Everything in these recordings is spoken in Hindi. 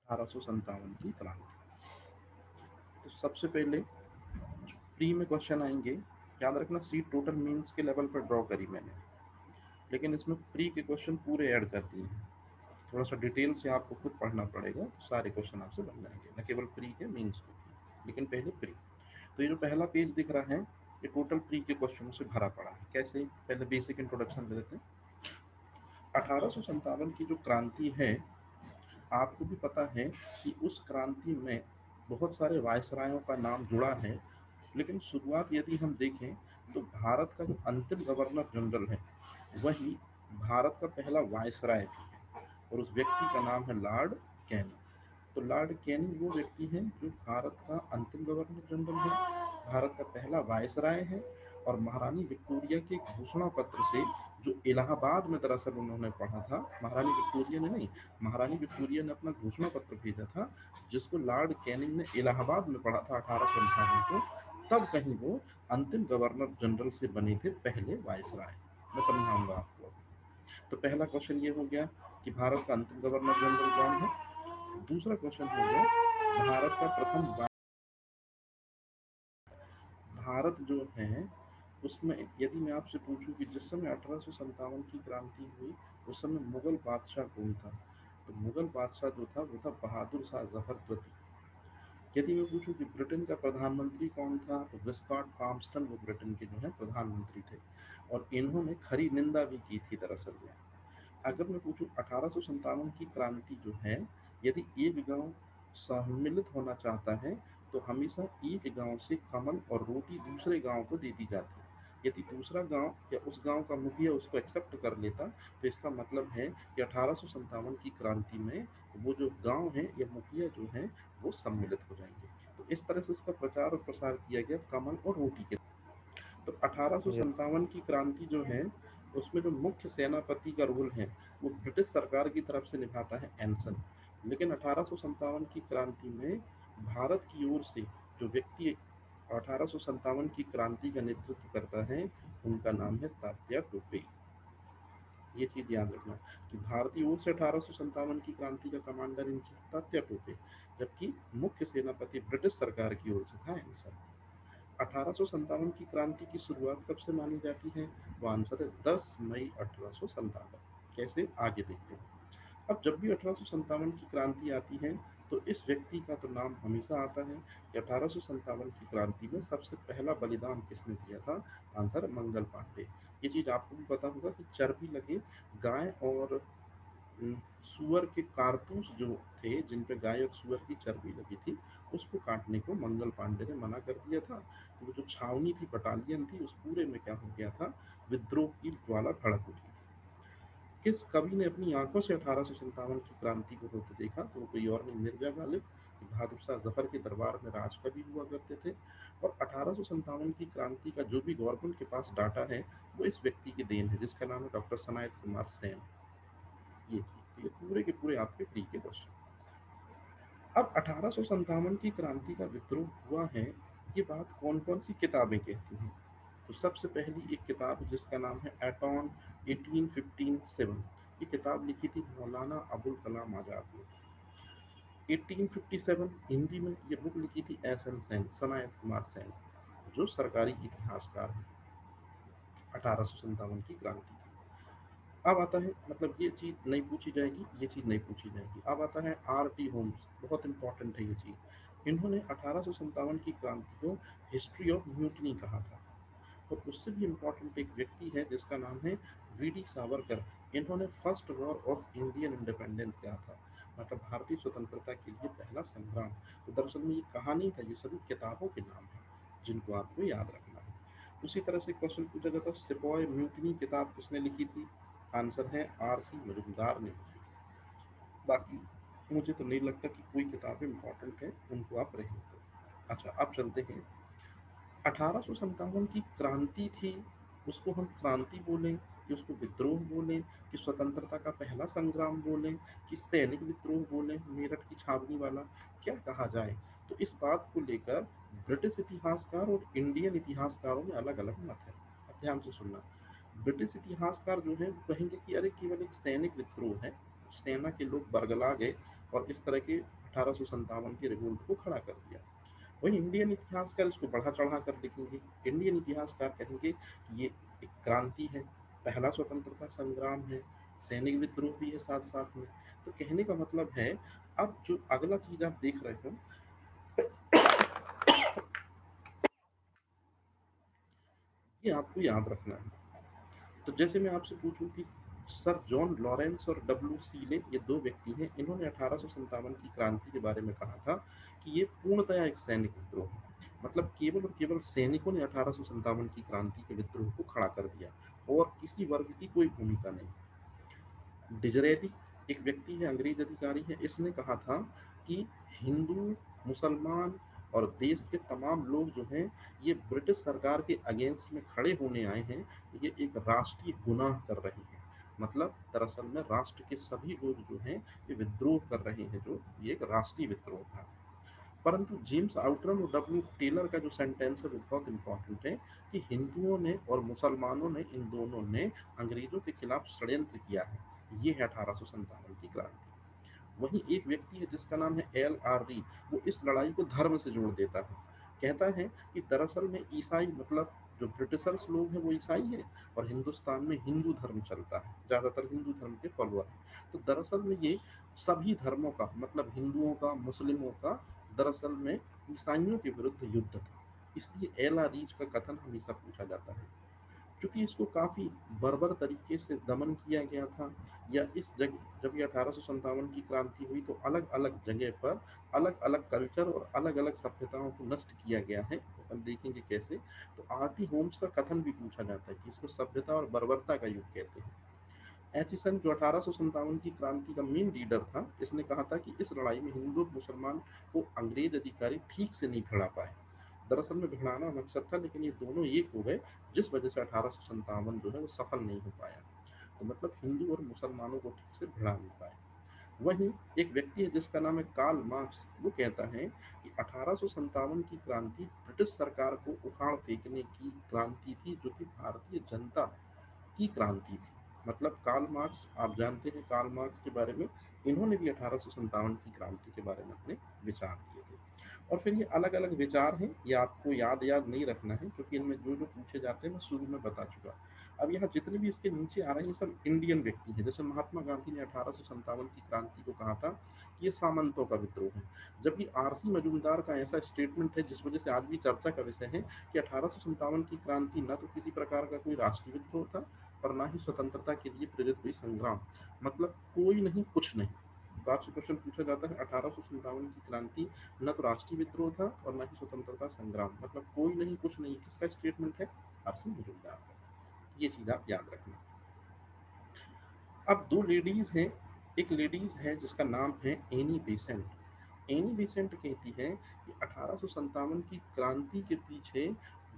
1857 की क्रांति। तो सबसे पहले प्री में क्वेश्चन आएंगे, याद रखना सीट टोटल मीन्स के लेवल पर ड्रॉ करी मैंने, लेकिन इसमें प्री के क्वेश्चन पूरे ऐड कर दिए हैं। थोड़ा सा डिटेल से आपको खुद पढ़ना पड़ेगा, तो सारे क्वेश्चन आपसे बन जाएंगे, न केवल प्री के मीन्स के, लेकिन पहले प्री। तो ये जो पहला पेज दिख रहा है, ये टोटल प्री के क्वेश्चन से भरा पड़ा है। कैसे? पहले बेसिक इंट्रोडक्शन ले लेते हैं। 1857 की जो क्रांति है, आपको भी पता है कि उस क्रांति में बहुत सारे वायसरायों का नाम जुड़ा है, लेकिन शुरुआत यदि हम देखें तो भारत का जो अंतिम गवर्नर जनरल है वही भारत का पहला वायसराय भी है, और उस व्यक्ति का नाम है लॉर्ड कैनिंग। तो लॉर्ड कैनिंग वो व्यक्ति है जो भारत का अंतिम गवर्नर जनरल है, भारत का पहला वायसराय है, और महारानी विक्टोरिया के घोषणा पत्र से, जो इलाहाबाद में दरअसल उन्होंने पढ़ा था, महारानी विक्टोरिया ने नहीं, महारानी विक्टोरिया ने अपना घोषणा पत्र भेजा था जिसको लॉर्ड कैनिंग ने इलाहाबाद में पढ़ा था 1858 को, तब कहीं वो अंतिम गवर्नर जनरल से बने थे पहले वायसराय। मैं समझाऊंगा आपको। तो पहला क्वेश्चन ये हो गया कि भारत का अंतिम गवर्नर जनरल कौन है। दूसरा क्वेश्चन हो गया, भारत का प्रथम भारत जो है उसमें यदि मैं आपसे पूछूं कि जिस समय 1857 की क्रांति हुई उस समय मुगल बादशाह कौन था, तो मुगल बादशाह जो था वो था बहादुर शाह जफर। यदि मैं पूछूं कि ब्रिटेन का प्रधानमंत्री कौन था, तो विस्कॉट पामस्टन वो ब्रिटेन के जो है प्रधानमंत्री थे, और इन्होंने खरी निंदा भी की थी दरअसल में। अगर मैं पूछूं 1857 की क्रांति जो है, यदि एक गांव सम्मिलित होना चाहता है तो हमेशा एक गांव से कमल और रोटी दूसरे गांव को दे दी जाती है। यदि दूसरा गांव या उस गांव का मुखिया उसको एक्सेप्ट कर लेता, तो इसका मतलब है कि 1857 की क्रांति में वो जो गांव है या मुखिया जो है वो सम्मिलित हो जाएंगे। तो इस तरह से इसका प्रचार और प्रसार किया गया कमल और रोटी के। तो जी 1857 की क्रांति जो है उसमें जो मुख्य सेनापति का रोल है वो ब्रिटिश सरकार की तरफ से निभाता है एंसन, लेकिन 1857 की क्रांति में भारत की ओर से जो व्यक्ति 1857 की क्रांति का नेतृत्व करता है उनका नाम है तात्या टोपे। ये चीज याद रखना कि भारतीय ओर से 1857 की क्रांति का commander in chief Tatya Tope, जबकि मुख्य सेनापति ब्रिटिश सरकार की ओर से था एंसन। 1857 की क्रांति की शुरुआत कब से मानी जाती है? वो आंसर है 10 मई 1857। कैसे? आगे देखते हैं। अब जब भी 1857 की क्रांति आती है तो इस व्यक्ति का तो नाम हमेशा आता है कि 1857 की क्रांति में सबसे पहला बलिदान किसने दिया था। आंसर है मंगल पांडे। ये चीज आपको भी पता होगा कि चर्बी लगे गाय और सुअर के कारतूस जो थे जिन पे गाय और सुअर की चर्बी लगी थी उसको काटने को मंगल पांडे ने मना कर दिया था। तो वो जो छावनी थी, बटालियन थी, उस पूरे में क्या हो गया था, विद्रोह की ज्वाला भड़क उठी। किस कवि ने अपनी आंखों से 1857 की क्रांति को होते देखा? तो वो कोई और नहीं, मिर्जा गालिब, बहादुर शाह जफर के दरबार में राज कवि हुआ करते थे। और 1857 की क्रांति का जो भी गवर्नमेंट के पास डाटा है वो इस व्यक्ति की देन है जिसका नाम है डॉक्टर सनायत कुमार सेन। ये पूरे के पूरे आपके प्री के क्वेश्चन। अब 1857 की क्रांति का विद्रोह हुआ है, ये बात कौन कौन सी किताबें कहती हैं? तो सबसे पहली एक किताब जिसका नाम है एटॉन 1857, ये किताब लिखी थी मौलाना अबुल कलाम आजाद ने। 1857 हिंदी में ये बुक लिखी थी एस एन सेन, सनायत कुमार सेन, जो सरकारी इतिहासकार है 1857 की क्रांति की। अब आता है, मतलब ये चीज नहीं पूछी जाएगी, ये चीज नहीं पूछी जाएगी। अब आता है आर टी होम्स, बहुत इंपॉर्टेंट है ये चीज। इन्होंने 1857 की क्रांति को हिस्ट्री ऑफ म्यूटनी कहा था। और उससे भी इम्पोर्टेंट एक व्यक्ति है जिसका नाम है वी डी सावरकर। इन्होंने first war of Indian independence किया था, मतलब भारतीय स्वतंत्रता के लिए पहला संग्राम। तो दरअसल में ये कहानी था, ये सभी किताबों के नाम है जिनको आपको याद रखना है। उसी तरह से क्वेश्चन पूछा जाता है सिपॉय म्यूटनी किताब किसने लिखी थी? आंसर है आर सी मजुमदार ने लिखी थी। बाकी मुझे तो नहीं लगता कि कोई किताबें इंपॉर्टेंट है, उनको आप रहे हो। अच्छा, अब चलते हैं। 1857 की क्रांति थी, उसको हम क्रांति बोलें कि उसको विद्रोह बोलें कि स्वतंत्रता का पहला संग्राम बोलें कि सैनिक विद्रोह बोलें, मेरठ की छावनी वाला, क्या कहा जाए? तो इस बात को लेकर ब्रिटिश इतिहासकार और इंडियन इतिहासकारों में अलग अलग मत है। अब ध्यान से सुनना। ब्रिटिश इतिहासकार जो है वो कहेंगे कि अरे केवल एक सैनिक विद्रोह है, सेना के लोग बरगला गए और इस तरह के 1857 के रिवोल्ट को खड़ा कर दिया। वही इंडियन इतिहासकार इसको बढ़ा चढ़ा कर लिखेंगे। इंडियन इतिहासकार कहेंगे कि ये एक क्रांति है, पहला स्वतंत्रता संग्राम है, सैनिक विद्रोह भी है साथ साथ में। तो कहने का मतलब है, अब जो अगला चीज आप देख रहे हो, ये आपको याद रखना है। तो जैसे मैं आपसे पूछूं कि सर जॉन लॉरेंस और डब्ल्यू सीले, ये दो व्यक्ति हैं, इन्होंने 1857 की क्रांति के बारे में कहा था कि ये पूर्णतया एक सैनिक विद्रोह है। मतलब केवल और केवल सैनिकों ने 1857 की क्रांति के विद्रोह को खड़ा कर दिया, और किसी वर्ग की कोई भूमिका नहीं। डिजरेली एक व्यक्ति है, अंग्रेज अधिकारी है, इसने कहा था कि हिंदू, मुसलमान और देश के तमाम लोग जो हैं, ये ब्रिटिश सरकार के अगेंस्ट में खड़े होने आए हैं, ये एक राष्ट्रीय गुनाह कर रहे हैं। मतलब दरअसल में राष्ट्र के सभी लोग जो हैं, ये विद्रोह कर रहे हैं, जो ये एक राष्ट्रीय विद्रोह था। परंतु जेम्स आउटरन और डब्ल्यू टेलर का जो सेंटेंस है वो बहुत इंपॉर्टेंट है, कि हिंदुओं ने और मुसलमानों ने, इन दोनों ने अंग्रेजों के खिलाफ षड्यंत्र किया है। ये है 1857 की क्रांति। वहीं एक व्यक्ति है जिसका नाम है एल आर री, वो इस लड़ाई को धर्म से जोड़ देता है। कहता है कि दरअसल में ईसाई, मतलब जो ब्रिटिशर्स लोग हैं वो ईसाई हैं, और हिंदुस्तान में हिंदू धर्म चलता है, ज्यादातर हिंदू धर्म के फॉलोअर हैं। तो दरअसल में ये सभी धर्मों का, मतलब हिंदुओं का, मुस्लिमों का, दरअसल में ईसाइयों के विरुद्ध युद्ध था। इसलिए एल आर रीच का कथन हमेशा पूछा जाता है। क्योंकि इसको काफी बर्बर तरीके से दमन किया गया था, या इस जगह जब ये 1857 की क्रांति हुई तो अलग अलग जगह पर अलग अलग कल्चर और अलग अलग सभ्यताओं को नष्ट किया गया है। अपन देखेंगे कैसे। तो आर टी होम्स का कथन भी पूछा जाता है कि इसको सभ्यता और बर्बरता का युग कहते हैं। एचिसन, जो 1857 की क्रांति का मेन लीडर था, इसने कहा था कि इस लड़ाई में हिंदू और मुसलमान को अंग्रेज अधिकारी ठीक से नहीं भिड़ा पाए। दरअसल में भिड़ाना मकसद था, लेकिन ये दोनों एक हो गए, जिस वजह से 1857 जो है वो सफल नहीं हो पाया। तो मतलब हिंदू और मुसलमानों को ठीक से भिड़ा नहीं पाए। वहीं एक व्यक्ति है जिसका नाम है कार्ल मार्क्स, वो कहता है कि 1857 की क्रांति ब्रिटिश सरकार को उखाड़ फेंकने की क्रांति थी, जो कि भारतीय जनता की क्रांति थी। मतलब कार्ल मार्क्स, आप जानते हैं कार्ल मार्क्स के बारे में, इन्होंने भी 1857 की क्रांति के बारे में अपने विचार दिए थे। और फिर ये अलग अलग विचार हैं, ये आपको याद याद नहीं रखना है, क्योंकि इनमें जो जो पूछे जाते हैं मैं शुरू में बता चुका। अब यहाँ जितने भी इसके नीचे आ रहे हैं, ये सब इंडियन व्यक्ति हैं। जैसे महात्मा गांधी ने 1857 की क्रांति को कहा था कि ये सामंतों का विद्रोह है, जबकि आरसी मजूमदार का ऐसा स्टेटमेंट है जिस वजह से आज भी चर्चा का विषय है, कि 1857 की क्रांति न तो किसी प्रकार का कोई राष्ट्रीय विद्रोह था, और ना ही स्वतंत्रता के लिए प्रेरित हुई संग्राम। मतलब कोई नहीं, कुछ नहीं। तो आपसे क्वेश्चन पूछा जाता है, 1857 की क्रांति न तो राष्ट्रीय विद्रोह था और न ही स्वतंत्रता संग्राम, मतलब कोई नहीं, कुछ नहीं, किसका स्टेटमेंट है? आपसे मजूमदार का। ये चीज आप याद रखना। अब दो लेडीज हैं। एक लेडीज है जिसका नाम है एनी बेसेंट। एनी बेसेंट कहती है कि 1857 की क्रांति के पीछे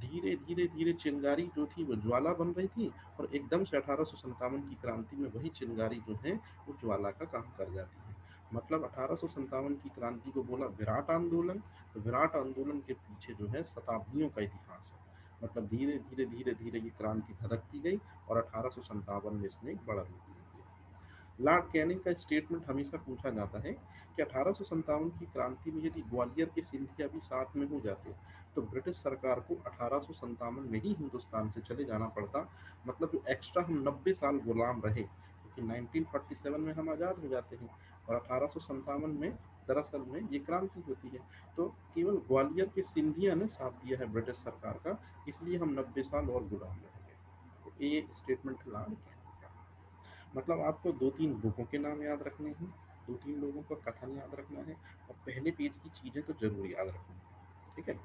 धीरे धीरे धीरे चिंगारी जो थी वो ज्वाला बन रही थी, और एकदम से 1857 की क्रांति में वही चिंगारी जो है वो ज्वाला का काम कर जाती है। मतलब 1857 की क्रांति को बोला विराट आंदोलन, तो विराट आंदोलन के पीछे जो है शताब्दियों का इतिहास है। मतलब धीरे धीरे धीरे धीरे ये क्रांति धधकती गई, और 1857 में इसने एक बड़ा रूप ले लिया। लॉर्ड कैनिंग का स्टेटमेंट हमेशा पूछा जाता है कि 1857 की क्रांति में यदि ग्वालियर के सिंधिया भी साथ में हो जाते, तो ब्रिटिश सरकार को 1857 में ही हिंदुस्तान से चले जाना पड़ता। मतलब जो एक्स्ट्रा हम 90 साल गुलाम रहे, क्योंकि 1947 में हम आज़ाद हो जाते हैं, और 1857 में दरअसल में ये क्रांति होती है। तो केवल ग्वालियर के सिंधिया ने साथ दिया है ब्रिटिश सरकार का, इसलिए हम 90 साल और गुलाम रहेंगे। तो ये स्टेटमेंट लॉर्ड कैनिंग का। मतलब आपको दो तीन लोगों के नाम याद रखने हैं, दो तीन लोगों का कथन याद रखना है, और पहले पेज की चीजें तो जरूर याद रखनी है। ठीक है।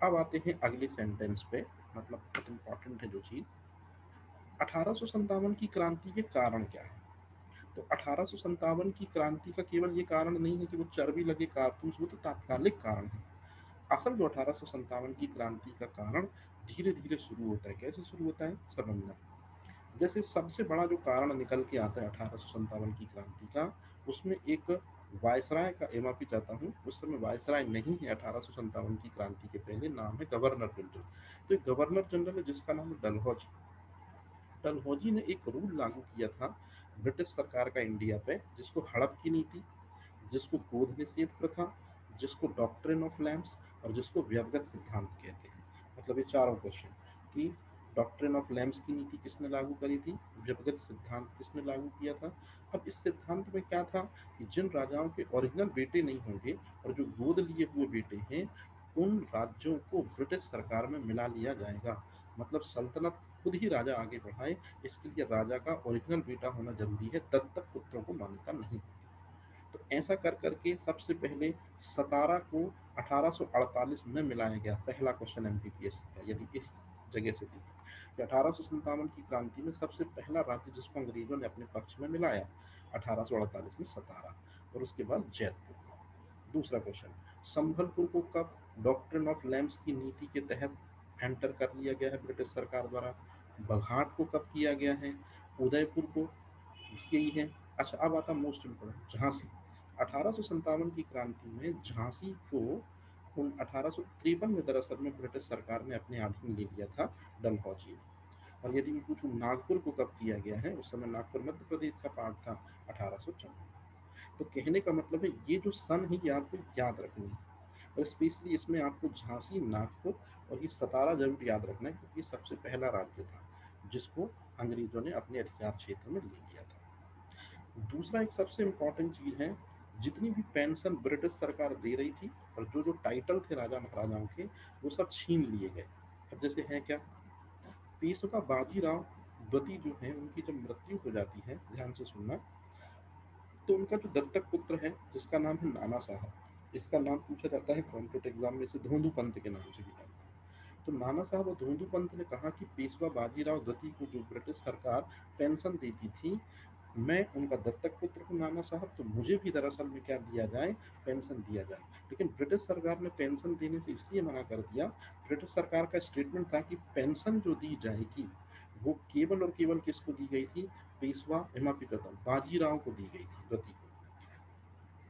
अब आते हैं अगले सेंटेंस पे। मतलब बहुत इंपॉर्टेंट है जो चीज, 1857 की क्रांति के कारण क्या है? तो 1857 की क्रांति का केवल ये कारण नहीं है कि वो चर्बी लगे कारतूस, वो तो तात्कालिक कारण है। असल जो 1857 की क्रांति का कारण धीरे धीरे शुरू होता है। कैसे शुरू होता है समझना। जैसे सबसे बड़ा जो कारण निकल के आता है 1857 की क्रांति का, उसमें एक वायसराय का, मैं माफी चाहता हूँ, उस समय वायसराय नहीं है 1857 की क्रांति के पहले, नाम है गवर्नर जनरल। तो एक गवर्नर जनरल है जिसका नाम है डलहौजी। डलहौजी ने एक रूल लागू किया था ब्रिटिश सरकार का इंडिया पे, जिसको हड़प की नीति, जिसको गोद निषेध प्रथा, जिसको डॉक्ट्रिन ऑफ लैम्स और जिसको व्यवगत सिद्धांत कहते हैं। मतलब ये चारों क्वेश्चन कि डॉक्ट्रिन ऑफ लैम्स की नीति किसने लागू करी थी, व्यवगत सिद्धांत किसने लागू किया था। अब इस सिद्धांत में क्या था कि जिन राजाओं के ओरिजिनल बेटे नहीं होंगे और जो गोद लिए हुए बेटे हैं, उन राज्यों को ब्रिटिश सरकार में मिला लिया जाएगा। मतलब सल्तनत खुद ही राजा आगे बढ़ाए, इसके लिए राजा का ओरिजिनल बेटा होना जरूरी है, दत्तक पुत्रों को मान्यता नहीं। तो ऐसा कर करके सबसे पहले सतारा को 1848 में मिलाया गया। पहला क्वेश्चन एमपीपीएस का यदि इस जगह से देखें, 1857 की क्रांति में सबसे पहला राज्य जिसको अंग्रेजों ने अपने पक्ष में मिलाया 1848 में सतारा, और उसके बाद जयपुर। दूसरा क्वेश्चन, संभलपुर को कब डॉक्ट्रिन ऑफ लैम्स की नीति के तहत एंटर कर लिया गया है ब्रिटिश सरकार द्वारा। बघाट को कब किया गया है, उदयपुर को, यही है। अच्छा, अब आता मोस्ट इम्पोर्टेंट, झांसी। 1857 की क्रांति में झांसी को उन 1853 में दरअसल में ब्रिटिश सरकार ने अपने अधीन ले लिया था डलहौजी ने। और यदि मैं पूछूं नागपुर को कब किया गया है, उस समय नागपुर मध्य प्रदेश का पार्ट था, 1854। तो कहने का मतलब है ये जो सन है ये आपको याद रखनी है, और स्पेशली इसमें आपको झांसी, नागपुर और ये सतारा जरूर याद रखना है, क्योंकि ये सबसे पहला राज्य था जिसको अंग्रेजों ने अपने अधिकार क्षेत्र में ले लिया था। दूसरा एक सबसे इम्पोर्टेंट चीज है, जितनी भी पेंशन ब्रिटिश सरकार दे रही थी और जो जो टाइटल थे राजा महाराजाओं के, वो सब छीन लिए गए। अब जैसे है क्या, पेशवा बाजीराव द्वितीय जो है उनकी जब मृत्यु हो जाती है, ध्यान से सुनना, तो उनका जो दत्तक पुत्र है जिसका नाम है नाना साहब, इसका नाम पूछा जाता है कॉम्पिटेटिव एग्जाम में से धोंदू पंत के नाम से भी जाता है। तो नाना साहब और धोंदू पंत ने कहा कि पेशवा बाजीराव द्वितीय को जो ब्रिटिश सरकार पेंशन देती थी, मैं उनका दत्तक पुत्र हूँ नाना साहब, तो मुझे भी दरअसल में क्या दिया जाए, पेंशन दिया जाए। लेकिन ब्रिटिश सरकार ने पेंशन देने से इसलिए मना कर दिया, ब्रिटिश सरकार का स्टेटमेंट था कि पेंशन जो दी जाएगी वो केवल और केवल किसको दी गई थी, पेशवा हिमापिततम बाजीराव को दी गई थी, द्वितीय को।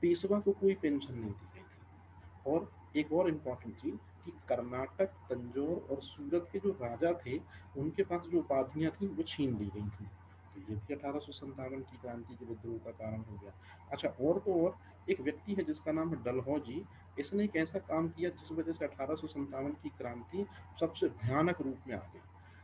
पेशवा को कोई पेंशन नहीं दी गई थी। और एक और इम्पोर्टेंट चीज कि कर्नाटक, तंजौर और सूरत के जो राजा थे, उनके पास जो उपाधियां थी वो छीन ली गई थी। तो ये भी 1857 की क्रांति के विद्रोह का कारण हो गया। अच्छा, और तो और एक व्यक्ति है जिसका नाम है डलहौजी, इसने एक ऐसा काम किया जिस वजह से 1857 की क्रांति सबसे भयानक रूप में आ गई।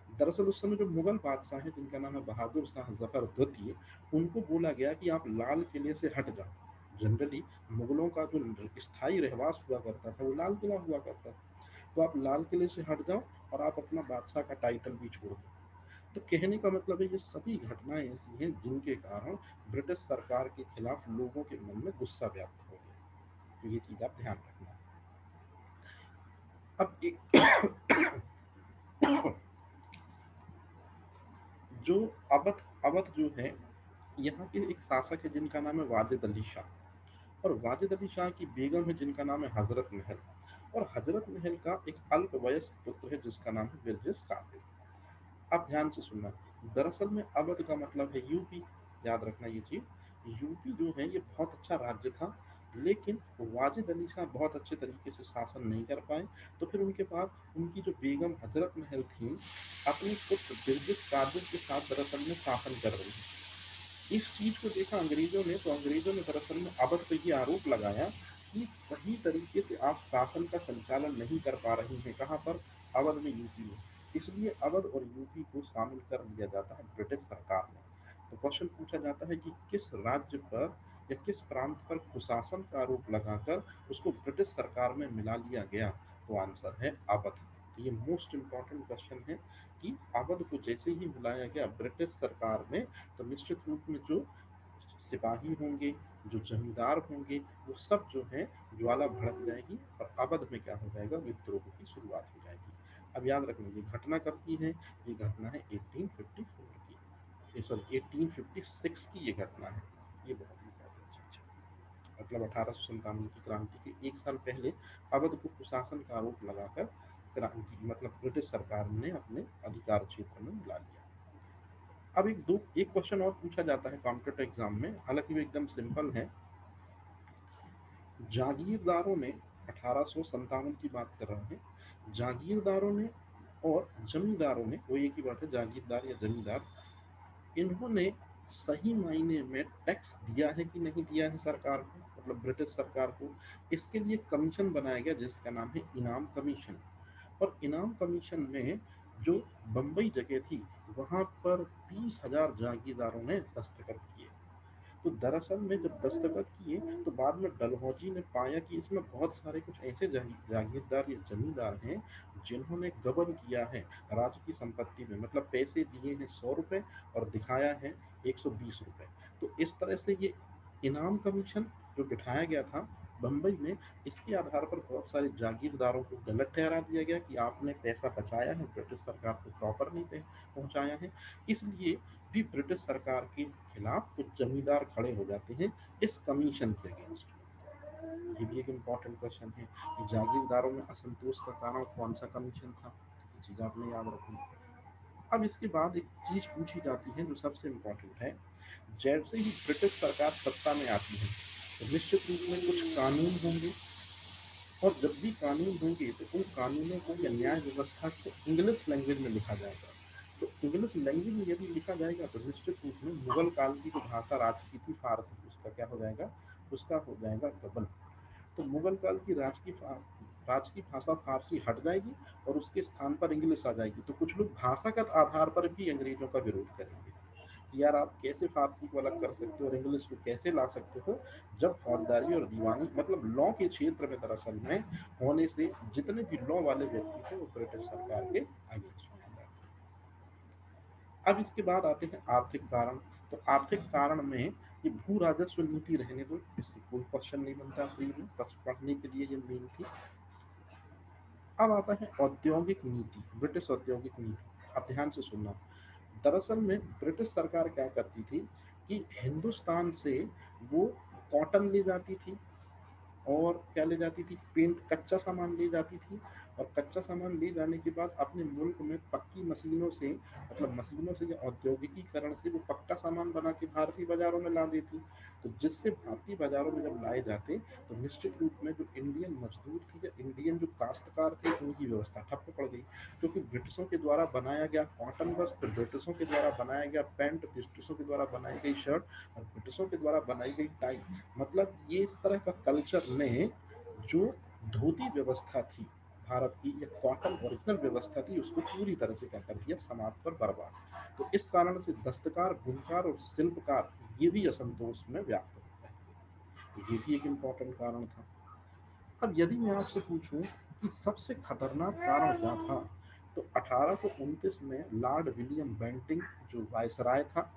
दरअसल उस समय जो मुगल बादशाह है जिनका नाम है बहादुर शाह जफर द्वितीय, उनको बोला गया कि आप लाल किले से हट जाओ। जनरली मुगलों का जो स्थायी रहवास हुआ करता था वो लाल किला हुआ करता था, तो आप लाल किले से हट जाओ और आप अपना बादशाह का टाइटल भी छोड़ दो। तो कहने का मतलब है ये सभी घटनाएं ऐसी हैं जिनके कारण ब्रिटिश सरकार के खिलाफ लोगों के मन में गुस्सा व्याप्त हो गया। तो ये चीज आप ध्यान रखना। अब एक जो अवध अवध जो है, यहाँ के एक शासक है जिनका नाम है वाजिद अली शाह, और वाजिद अली शाह की बेगम है जिनका नाम है हजरत महल, और हजरत महल का एक अल्पवयस्क पुत्र है जिसका नाम है बिरजिस कादिर। अब ध्यान से सुनना, दरअसल में अवध का मतलब है यूपी, याद रखना ये चीज। यूपी जो है ये बहुत अच्छा राज्य था, लेकिन वाजिद अली शाह बहुत अच्छे तरीके से शासन नहीं कर पाए। तो फिर उनके बाद उनकी जो बेगम हजरत महल थी, अपने पुत्र बिरजिस कादिर के साथ दरअसल में शासन कर रही थी। इस चीज को देखा अंग्रेजों ने, तो अंग्रेजों ने दरअसल में अवध पर ये आरोप लगाया कि सही तरीके से आप शासन का संचालन नहीं कर पा रही हैं। कहाँ पर, अवध में, यूपी में। इसलिए अवध और यूपी को शामिल कर लिया जाता है ब्रिटिश सरकार में। तो क्वेश्चन पूछा जाता है कि किस राज्य पर या किस प्रांत पर कुशासन का आरोप लगाकर उसको ब्रिटिश सरकार में मिला लिया गया, तो आंसर है अवध। तो ये मोस्ट इंपॉर्टेंट क्वेश्चन है कि अवध को जैसे ही मिलाया गया ब्रिटिश सरकार में, तो निश्चित रूप में जो सिपाही होंगे, जो जमींदार होंगे, वो सब जो है ज्वाला भड़क जाएगी और अवध में क्या हो जाएगा, विद्रोह की शुरुआत हो जाएगी। अब याद रखना ये घटना कब की है, ये घटना है 1854 की, सॉरी 1856 की ये घटना है। ये बहुत इंपॉर्टेंट चीज है। मतलब 1857 की क्रांति के एक साल पहले अवध को कुशासन का आरोप लगाकर क्रांति मतलब ब्रिटिश सरकार ने अपने अधिकार क्षेत्र में मिला लिया। अब एक क्वेश्चन और पूछा जाता है कॉम्पिटेटिव एग्जाम में, हालांकि वो एकदम सिंपल है। जागीरदारों ने, 1857 की बात कर रहे हैं, जागीरदारों ने और जमींदारों ने, वो एक ही बात है, जागीरदार या जमींदार, इन्होंने सही मायने में टैक्स दिया है कि नहीं दिया है सरकार को। मतलब ब्रिटिश सरकार को, इसके लिए कमीशन बनाया गया जिसका नाम है इनाम कमीशन। और इनाम कमीशन में जो बम्बई जगह थी वहां पर 20,000 जागीरदारों ने दस्तखत किए। तो दरअसल में जब दस्तखत किए तो बाद में डलहौजी ने पाया कि इसमें बहुत सारे कुछ ऐसे जागीरदार या जमींदार हैं जिन्होंने गबन किया है राज्य की संपत्ति में, मतलब पैसे दिए हैं 100 रुपए और दिखाया है 120 रुपए। तो इस तरह से ये इनाम कमीशन जो बिठाया गया था बम्बई में, इसके आधार पर बहुत सारे जागीरदारों को गलत ठहरा दिया गया कि आपने पैसा बचाया है, ब्रिटिश सरकार को प्रॉपर नहीं पहुंचाया है। इसलिए भी ब्रिटिश सरकार के खिलाफ कुछ जमींदार खड़े हो जाते हैं इस कमीशन के अगेंस्ट। ये भी एक इम्पोर्टेंट क्वेश्चन है कि जागीरदारों में असंतोष का कारण कौन सा कमीशन था, ये चीज आपने याद रखनी। अब इसके बाद एक चीज पूछी जाती है जो सबसे इम्पोर्टेंट है, जैसे ही ब्रिटिश सरकार सत्ता में आती है तो निश्चित रूप में कुछ कानून होंगे, और जब भी कानून होंगे तो उन कानूनों को या न्याय व्यवस्था को इंग्लिश लैंग्वेज में लिखा जाएगा। तो इंग्लिश लैंग्वेज में यदि लिखा जाएगा तो निश्चित रूप में मुगल काल की जो भाषा राज की थी फारसी, उसका क्या हो जाएगा, उसका हो जाएगा गबन। तो मुगल काल की राज की भाषा फारसी हट जाएगी और उसके स्थान पर इंग्लिश आ जाएगी। तो कुछ लोग भाषागत आधार पर भी अंग्रेजों का विरोध करेंगे, यार आप कैसे फारसी को अलग कर सकते हो और इंग्लिश को कैसे ला सकते हो, जब फौजदारी और दीवानी मतलब लॉ के क्षेत्र में दरअसल में होने से जितने भी लॉ वाले व्यक्ति थे वो ब्रिटिश सरकार के अगेंस्ट में आ जाते हैं। अब इसके बाद आते हैं आर्थिक कारण। तो आर्थिक कारण में ये भू राजस्व नीति रहने दो, इससे कोई क्वेश्चन नहीं बनता फ्री में, बस पढ़ने के लिए ये मेन थी। अब आता है औद्योगिक नीति, ब्रिटिश औद्योगिक नीति। अब ध्यान से सुनना, दरअसल में ब्रिटिश सरकार क्या करती थी कि हिंदुस्तान से वो कॉटन ले जाती थी, और क्या ले जाती थी, पेंट कच्चा सामान ले जाती थी, और कच्चा सामान ले जाने के बाद अपने मुल्क में पक्की मशीनों से, मतलब मशीनों से या औद्योगिकीकरण से वो पक्का सामान बना के भारतीय बाजारों में ला देती। तो जिससे भारतीय बाजारों में जब लाए जाते तो निश्चित रूप में जो इंडियन मजदूर थे या इंडियन जो काश्तकार थे उनकी व्यवस्था ठप्प पड़ गई, क्योंकि ब्रिटिशों के द्वारा बनाया गया कॉटन वस्त्र, ब्रिटिशों के द्वारा बनाया गया पैंट, ब्रिटिशों के द्वारा बनाई गई शर्ट और ब्रिटिशों के द्वारा बनाई गई टाई, मतलब ये इस तरह का कल्चर ने जो धोती व्यवस्था थी भारत की या कॉटन ओरिजिनल व्यवस्था थी उसको पूरी तरह से क्या कर दिया, समाप्त और बर्बाद। तो इस कारण से दस्तकार, बुनकार और शिल्पकार ये भी असंतोष में व्याप्त होता है। तो ये भी एक इम्पोर्टेंट कारण था। अब यदि मैं आपसे पूछूं कि सबसे खतरनाक कारण क्या था, तो 1829 में लॉर्ड विलियम बेंटिंग जो वायसराय था,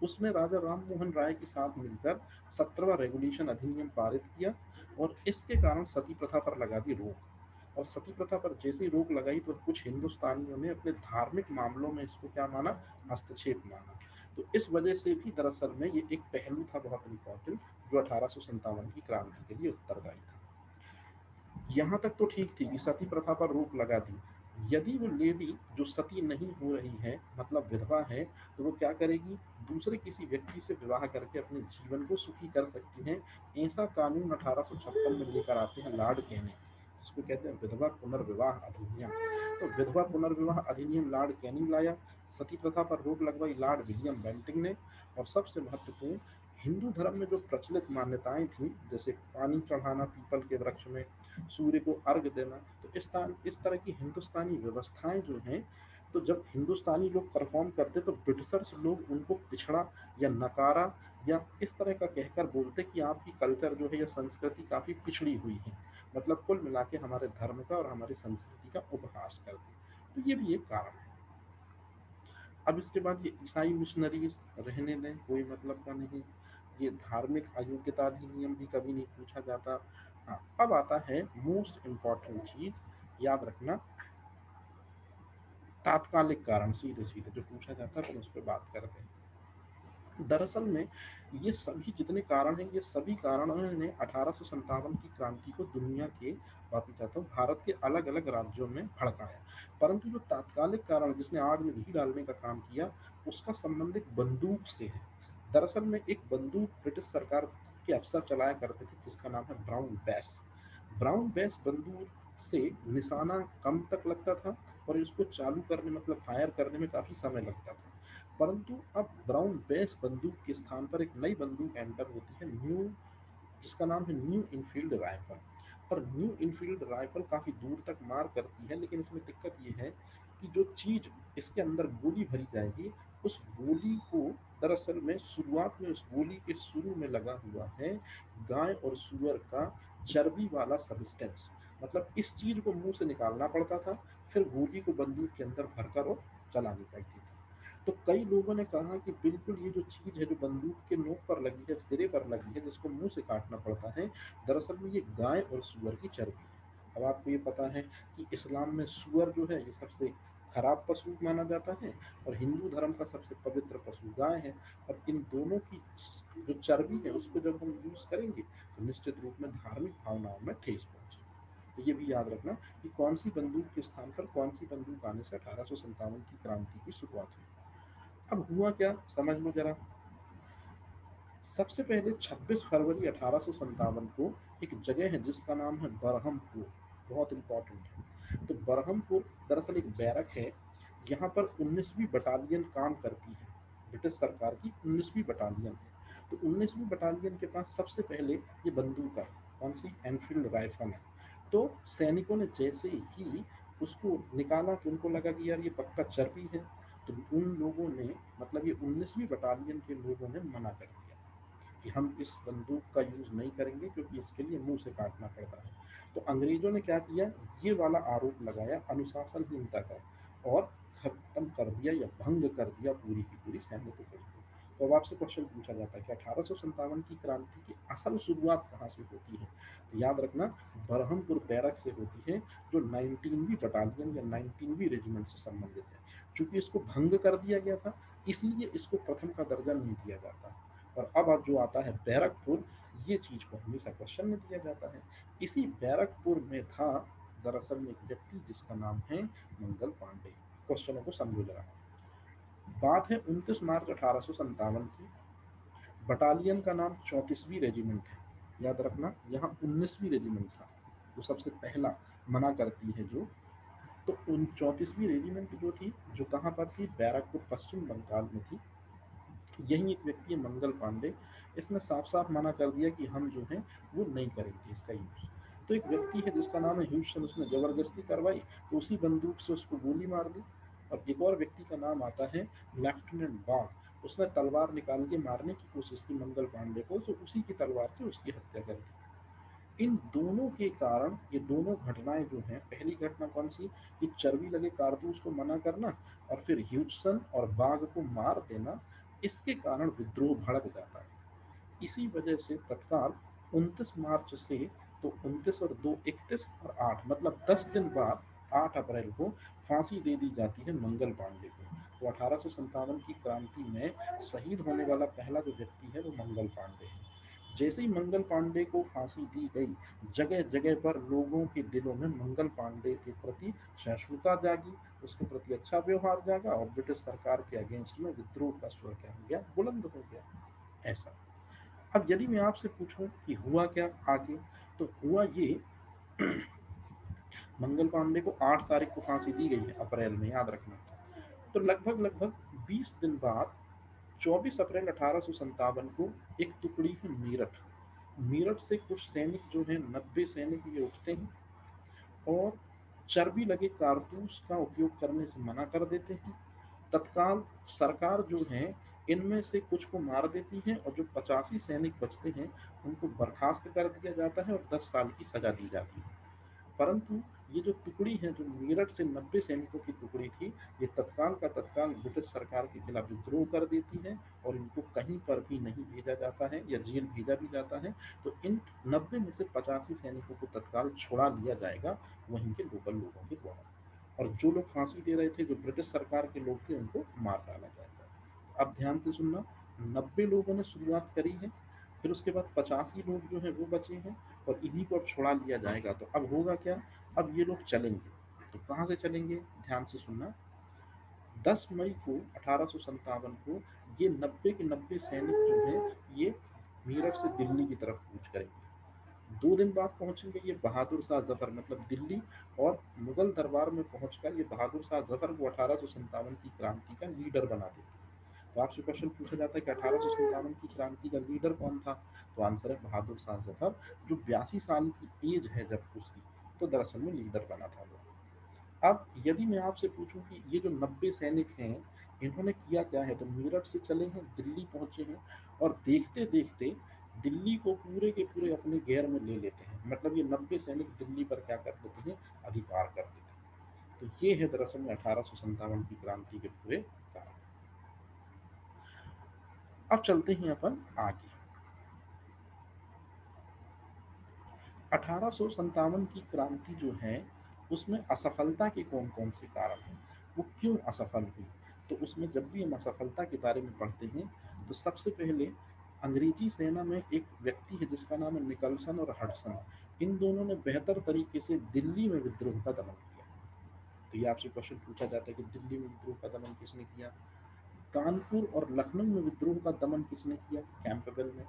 उसने राजा राम मोहन राय के साथ मिलकर 17वां रेगुलेशन अधिनियम पारित किया, और इसके कारण सती प्रथा पर लगा दी रोक। और सती प्रथा पर जैसे ही रोक लगाई तो कुछ हिंदुस्तानियों ने अपने धार्मिक मामलों में इसको क्या माना, हस्तक्षेप माना। तो इस वजह से भी दरअसल में ये एक पहलू था बहुत इंपॉर्टेंट जो 1857 की क्रांति के लिए उत्तरदायी था। यहाँ तक तो ठीक थी कि सती प्रथा पर रोक लगा दी। यदि वो लेडी जो सती नहीं हो रही है, मतलब विधवा है, तो वो क्या करेगी, दूसरे किसी व्यक्ति से विवाह करके अपने जीवन को सुखी कर सकती हैं। ऐसा कानून 1856 में लेकर आते हैं लॉर्ड कैनिंग, जिसको कहते हैं विधवा पुनर्विवाह अधिनियम। तो विधवा पुनर्विवाह अधिनियम लॉर्ड कैनिंग लाया, सती प्रथा पर रोक लगवाई लॉर्ड विलियम बेंटिंग ने, और सबसे महत्वपूर्ण, हिंदू धर्म में जो प्रचलित मान्यताएं थी जैसे पानी चढ़ाना पीपल के वृक्ष में, सूर्य को अर्घ देना, तो इस तरह की हिंदुस्तानी व्यवस्थाएं जो हैं, तो जब हिंदुस्तानी लोग परफॉर्म करते तो ब्रिटिशर्स लोग उनको पिछड़ा या नकारा या इस तरह का कहकर बोलते कि आपकी कल्चर जो है या संस्कृति काफी पिछड़ी हुई है, मतलब कुल मिला के हमारे धर्म का और हमारी संस्कृति का उपहास करते। तो ये भी एक कारण है। अब इसके बाद ये ईसाई मिशनरीज रहने दें, कोई मतलब का नहीं, ये धार्मिक अयोग्यता अधिनियम भी कभी नहीं पूछा जाता। हाँ, अब आता है मोस्ट इम्पॉर्टेंट चीज, याद रखना, तात्कालिक कारण सीधे सीधे जो पूछा जाता है, तो उस पर बात करते हैं। दरअसल में ये सभी जितने कारण हैं, ये सभी कारणों ने 1857 की क्रांति को दुनिया के, वापिस जाता हूँ, भारत के अलग अलग राज्यों में भड़काया। परंतु जो तात्कालिक कारण जिसने आग में घी डालने का काम किया, उसका संबंध एक बंदूक से है। दरअसल में एक बंदूक ब्रिटिश सरकार के अफसर चलाया करते थे जिसका नाम है ब्राउन बैस। ब्राउन बैस बंदूक से निशाना कम तक लगता था और इसको चालू करने, मतलब फायर करने में काफी समय लगता था। परंतु अब ब्राउन बेस बंदूक के स्थान पर एक नई बंदूक एंटर होती है, न्यू जिसका नाम है न्यू इनफील्ड राइफल। और न्यू इनफील्ड राइफल काफ़ी दूर तक मार करती है, लेकिन इसमें दिक्कत ये है कि जो चीज़ इसके अंदर गोली भरी जाएगी, उस गोली को दरअसल में शुरुआत में उस गोली के शुरू में लगा हुआ है गाय और सूअर का चर्बी वाला सब्सटेंस। मतलब इस चीज़ को मुंह से निकालना पड़ता था, फिर गोली को बंदूक के अंदर भरकर और चलानी पड़ती थी। तो कई लोगों ने कहा कि बिल्कुल ये जो चीज़ है जो बंदूक के नोक पर लगी है, सिरे पर लगी है, जिसको मुंह से काटना पड़ता है, दरअसल में ये गाय और सूअर की चर्बी है। अब आपको ये पता है कि इस्लाम में सूअर जो है ये सबसे खराब पशु माना जाता है, और हिंदू धर्म का सबसे पवित्र पशु गाय है। और इन दोनों की जो चर्बी है उसको जब हम यूज करेंगे तो निश्चित रूप में धार्मिक भावनाओं में ठेस पहुंचेगी। तो ये भी याद रखना कि कौन सी बंदूक के स्थान पर कौन सी बंदूक आने से 1857 की क्रांति की शुरुआत हुई। अब हुआ क्या, समझ लो जरा। सबसे पहले 26 फरवरी 1857 को एक जगह है जिसका नाम है बरहमपुर, बहुत इंपॉर्टेंट है। तो बरहमपुर दरअसल एक बैरक है, यहाँ पर 19वीं बटालियन काम करती है, ब्रिटिश सरकार की 19वीं बटालियन है। तो 19वीं बटालियन के पास सबसे पहले ये बंदूक आई, कौन सी, एनफील्ड राइफल है। तो सैनिकों ने जैसे ही उसको निकाला तो उनको लगा कि यार ये पक्का चर्बी है। तो उन लोगों ने, मतलब ये 19वीं बटालियन के लोगों ने मना कर दिया कि हम इस बंदूक का यूज नहीं करेंगे क्योंकि इसके लिए मुंह से काटना पड़ता है। तो अंग्रेजों ने क्या किया, ये वाला आरोप लगाया अनुशासनहीनता का, और खत्म कर दिया या भंग कर दिया पूरी की पूरी सैन्य टुकड़ी को। तो अब आपसे क्वेश्चन पूछा जाता है कि 1857 की क्रांति की असल शुरुआत कहाँ से होती है। तो याद रखना, बरहमपुर बैरक से होती है, जो 19वीं बटालियन या 19वीं रेजिमेंट से संबंधित है। चूंकि इसको भंग कर दिया गया था, इसलिए इसको प्रथम का दर्जा नहीं दिया जाता। और अब जो आता है बैरकपुर, ये चीज को हमेशा क्वेश्चन में दिया जाता है। इसी बैरकपुर में था दरअसल में एक व्यक्ति जिसका नाम है मंगल पांडे। क्वेश्चनों को समझो जरा। बात है 29 मार्च 1857 की। बटालियन का नाम 34वीं रेजिमेंट है। याद रखना, यहाँ 19वीं रेजिमेंट था, वो सबसे पहला मना करती है जो। तो उन 34वीं रेजिमेंट जो थी, जो कहाँ पर थी, बैरकपुर पश्चिम बंगाल में थी। यही एक व्यक्ति है मंगल पांडे, इसने साफ साफ मना कर दिया कि हम जो है वो नहीं करेंगे इसका यूज। तो एक व्यक्ति है जिसका नाम है ह्यूस्टन, उसने जबरदस्ती करवाई, तो उसी बंदूक से उसको गोली मार दी। और एक और व्यक्ति का नाम आता है लेफ्टिनेंट बाग, उसने तलवार निकाल के मारने की कोशिश की मंगल पांडे को, तो उसी की तलवार से उसकी हत्या कर दी। इन दोनों के कारण ये दोनों घटनाएं जो हैं, पहली घटना कौन सी, कि चर्बी लगे कारतूस को मना करना, और फिर ह्यूजसन और बाघ को मार देना, इसके कारण विद्रोह भड़क जाता है। इसी वजह से तत्काल 29 मार्च से, तो 29 और 2 31 और 8 मतलब 10 दिन बाद 8 अप्रैल को फांसी दे दी जाती है मंगल पांडे को। तो 1857 की क्रांति में शहीद होने वाला पहला जो व्यक्ति है वो मंगल पांडे है। जैसे ही मंगल पांडे को फांसी दी गई, जगह जगह पर लोगों के दिलों में मंगल पांडे के प्रति सहिष्णुता जागी, उसके प्रति अच्छा व्यवहार जागा, और ब्रिटिश सरकार के अगेंस्ट में विद्रोह का स्वर क्या हो गया, बुलंद हो गया। ऐसा। अब यदि मैं आपसे पूछूं कि हुआ क्या आगे, तो हुआ ये, मंगल पांडे को 8 तारीख को फांसी दी गई है अप्रैल में, याद रखना। तो लगभग लगभग 20 दिन बाद 24 अप्रैल 1857 को एक टुकड़ी है मेरठ, मेरठ से कुछ सैनिक जो हैं, 90 सैनिक ये उठते हैं, और चर्बी लगे कारतूस का उपयोग करने से मना कर देते हैं। तत्काल सरकार जो है इनमें से कुछ को मार देती है, और जो 85 सैनिक बचते हैं उनको बर्खास्त कर दिया जाता है और 10 साल की सजा दी जाती है। परंतु ये जो टुकड़ी है, जो मेरठ से 90 सैनिकों की टुकड़ी थी, ये तत्काल का तत्काल ब्रिटिश सरकार के खिलाफ विद्रोह कर देती है, और इनको कहीं पर भी नहीं भेजा जाता है या जेल भेजा भी जाता है। तो इन 90 में से 85 सैनिकों को तत्काल छोड़ा लिया जाएगा वहीं के लोकल लोगों के द्वारा, और जो लोग फांसी दे रहे थे, जो ब्रिटिश सरकार के लोग थे, उनको मार डाला जाएगा। अब ध्यान से सुनना, 90 लोगों ने शुरुआत करी है, फिर उसके बाद 85 लोग जो है वो बचे हैं, और इन्हीं को अब छुड़ा लिया जाएगा। तो अब होगा क्या, अब ये लोग चलेंगे, तो कहाँ से चलेंगे, ध्यान से सुनना। 10 मई को 1857 को ये 90 के 90 सैनिक जो हैं, ये मेरठ से दिल्ली की तरफ कूच करेंगे। 2 दिन बाद पहुंचेंगे ये बहादुर शाह जफर, मतलब दिल्ली, और मुगल दरबार में पहुंचकर ये बहादुर शाह जफर को 1857 की क्रांति का लीडर बना देंगे। तो आपसे क्वेश्चन पूछा जाता है कि 1857 की क्रांति का लीडर कौन था, तो आंसर है बहादुर शाह जफर, जो 82 साल की एज है जब उसकी, तो दरअसल में लीडर बना था वो। अब यदि मैं आपसे पूछूं कि ये जो 90 सैनिक हैं, इन्होंने किया क्या है, तो मेरठ से चले हैं, दिल्ली पहुंचे हैं, और देखते देखते दिल्ली को पूरे के पूरे अपने घेर में ले लेते हैं। मतलब ये 90 सैनिक दिल्ली पर क्या कर लेते हैं, अधिकार कर लेते हैं। तो ये है दरअसल में 1857 की क्रांति के पूरे कारण। अब चलते हैं अपन आगे। 1857 की क्रांति जो है, उसमें असफलता के कौन कौन से कारण हैं, वो क्यों असफल हुई। तो उसमें जब भी हम असफलता के बारे में पढ़ते हैं, तो सबसे पहले अंग्रेजी सेना में एक व्यक्ति है जिसका नाम है निकलसन और हडसन। इन दोनों ने बेहतर तरीके से दिल्ली में विद्रोह का दमन किया। तो ये आपसे क्वेश्चन पूछा जाता है कि दिल्ली में विद्रोह का दमन किसने किया। कानपुर और लखनऊ में विद्रोह का दमन किसने किया, कैंपबेल ने।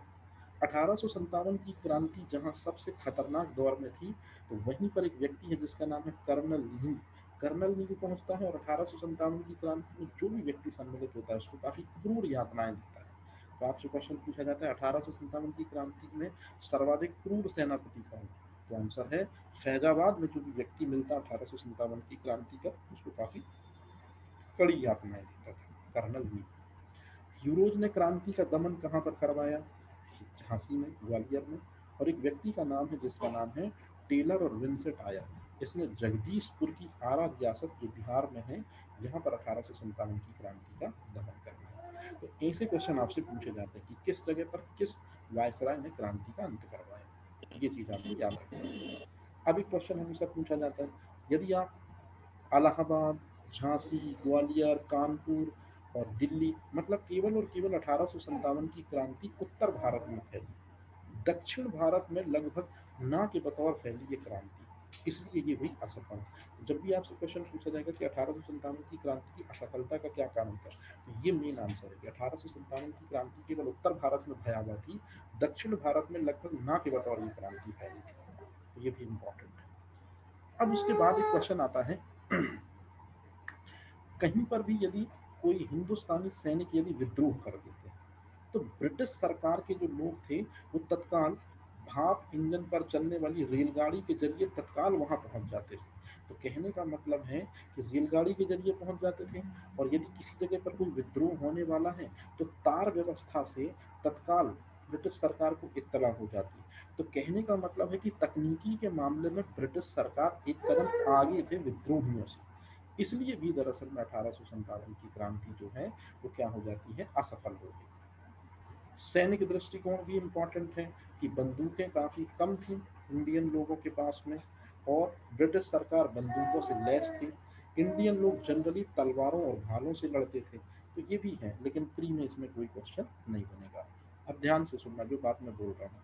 1857 की क्रांति जहां सबसे खतरनाक दौर में थी, तो वहीं पर एक व्यक्ति है जिसका नाम है कर्नल नी। कर्नल नी पहुंचता है और 1857 की क्रांति में जो भी व्यक्ति सम्मिलित होता है उसको काफी क्रूर यातनाएं देता है। तो आपसे क्वेश्चन पूछा जाता है 1857 की क्रांति में सर्वाधिक क्रूर सेनापति कौन, तो आंसर है फैजाबाद में जो भी व्यक्ति मिलता 1857 की क्रांति का, उसको काफी कड़ी यातनाएं देता था, कर्नल नी। यूरोज ने क्रांति का दमन कहाँ पर करवाया, झांसी में, ग्वालियर में। और एक व्यक्ति का नाम है जिसका नाम है टेलर और विंसेंट आयर। इसने जगदीशपुर की आरा रियासत जो बिहार में है, यहाँ पर 1857 की क्रांति का दमन करवाया। तो ऐसे क्वेश्चन आपसे पूछे जाते हैं कि किस जगह पर किस वायसराय ने क्रांति का अंत करवाया। ये चीज आपको याद रखना है। अब एक क्वेश्चन हमेशा पूछा जाता है, यदि आप इलाहाबाद, झांसी, ग्वालियर, कानपुर और दिल्ली, मतलब केवल और केवल 1857 की क्रांति उत्तर भारत में फैली, दक्षिण भारत में लगभग ना के बतौर फैली ये क्रांति, इसलिए ये हुई असफल। जब भी आपसे क्वेश्चन पूछा जाएगा कि 1857 की क्रांति की असफलता का क्या कारण था, तो ये मेन आंसर है कि 1857 की क्रांति केवल उत्तर भारत में भयावह थी, दक्षिण भारत में लगभग ना के बतौर ये क्रांति फैली थी। ये भी इंपॉर्टेंट है। अब उसके बाद एक क्वेश्चन आता है, कहीं पर भी यदि कोई हिंदुस्तानी सैनिक यदि विद्रोह कर देते, तो ब्रिटिश सरकार के जो लोग थे, वो तत्काल भाप इंजन पर चलने वाली रेलगाड़ी के जरिए तत्काल वहां पहुंच जाते थे। तो कहने का मतलब है कि रेलगाड़ी के जरिए पहुंच जाते थे, और यदि किसी जगह पर कोई विद्रोह होने वाला है, तो तार व्यवस्था से तत्काल ब्रिटिश सरकार को इत्तला हो जाती। तो कहने का मतलब है कि तकनीकी के मामले में ब्रिटिश सरकार एक कदम आगे थे विद्रोहियों से। इसलिए भी दरअसल में 1857 की क्रांति जो है, वो क्या हो जाती है, असफल हो गई। सैनिक दृष्टिकोण भी इम्पोर्टेंट है कि बंदूकें काफी कम थी इंडियन लोगों के पास में, और ब्रिटिश सरकार बंदूकों से लैस थी। इंडियन लोग जनरली तलवारों और भालों से लड़ते थे। तो ये भी है, लेकिन प्री में इसमें कोई क्वेश्चन नहीं बनेगा। अब ध्यान से सुनना जो बात मैं बोल रहा हूँ।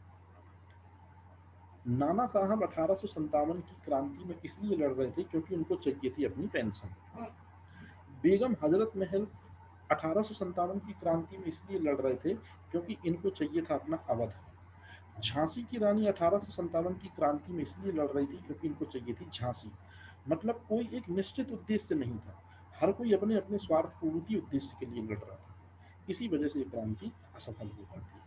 नाना साहब 1857 की क्रांति में इसलिए लड़ रहे थे क्योंकि उनको चाहिए थी अपनी पेंशन। बेगम हजरत महल 1857 की क्रांति में इसलिए लड़ रहे थे क्योंकि इनको चाहिए था अपना अवध। झांसी की रानी 1857 की क्रांति में इसलिए लड़ रही थी क्योंकि इनको चाहिए थी झांसी। मतलब कोई एक निश्चित उद्देश्य नहीं था, हर कोई अपने अपने स्वार्थ पूर्ति उद्देश्य के लिए लड़ रहा था। इसी वजह से ये क्रांति असफल हो जाती है।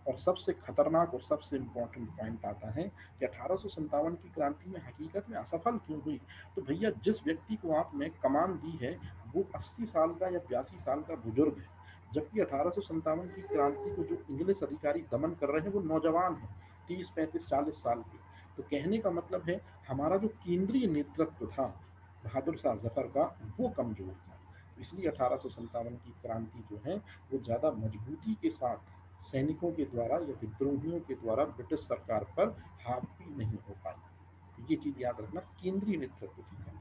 और सबसे खतरनाक और सबसे इम्पोर्टेंट पॉइंट आता है कि 1857 की क्रांति में हकीकत में असफल क्यों हुई। तो भैया, जिस व्यक्ति को आपने कमान दी है, वो 80 साल का या 82 साल का बुजुर्ग है, जबकि 1857 की क्रांति को जो इंग्लिश अधिकारी दमन कर रहे हैं वो नौजवान है, 30, 35, 40 साल के। तो कहने का मतलब है हमारा जो केंद्रीय नेतृत्व था बहादुर शाह जफर का, वो कमजोर था। इसलिए 1857 की क्रांति जो है, वो ज्यादा मजबूती के साथ सैनिकों के द्वारा या विद्रोहियों के द्वारा ब्रिटिश सरकार पर हावी नहीं हो पाई। तो ये चीज याद रखना, केंद्रीय नेतृत्व की है।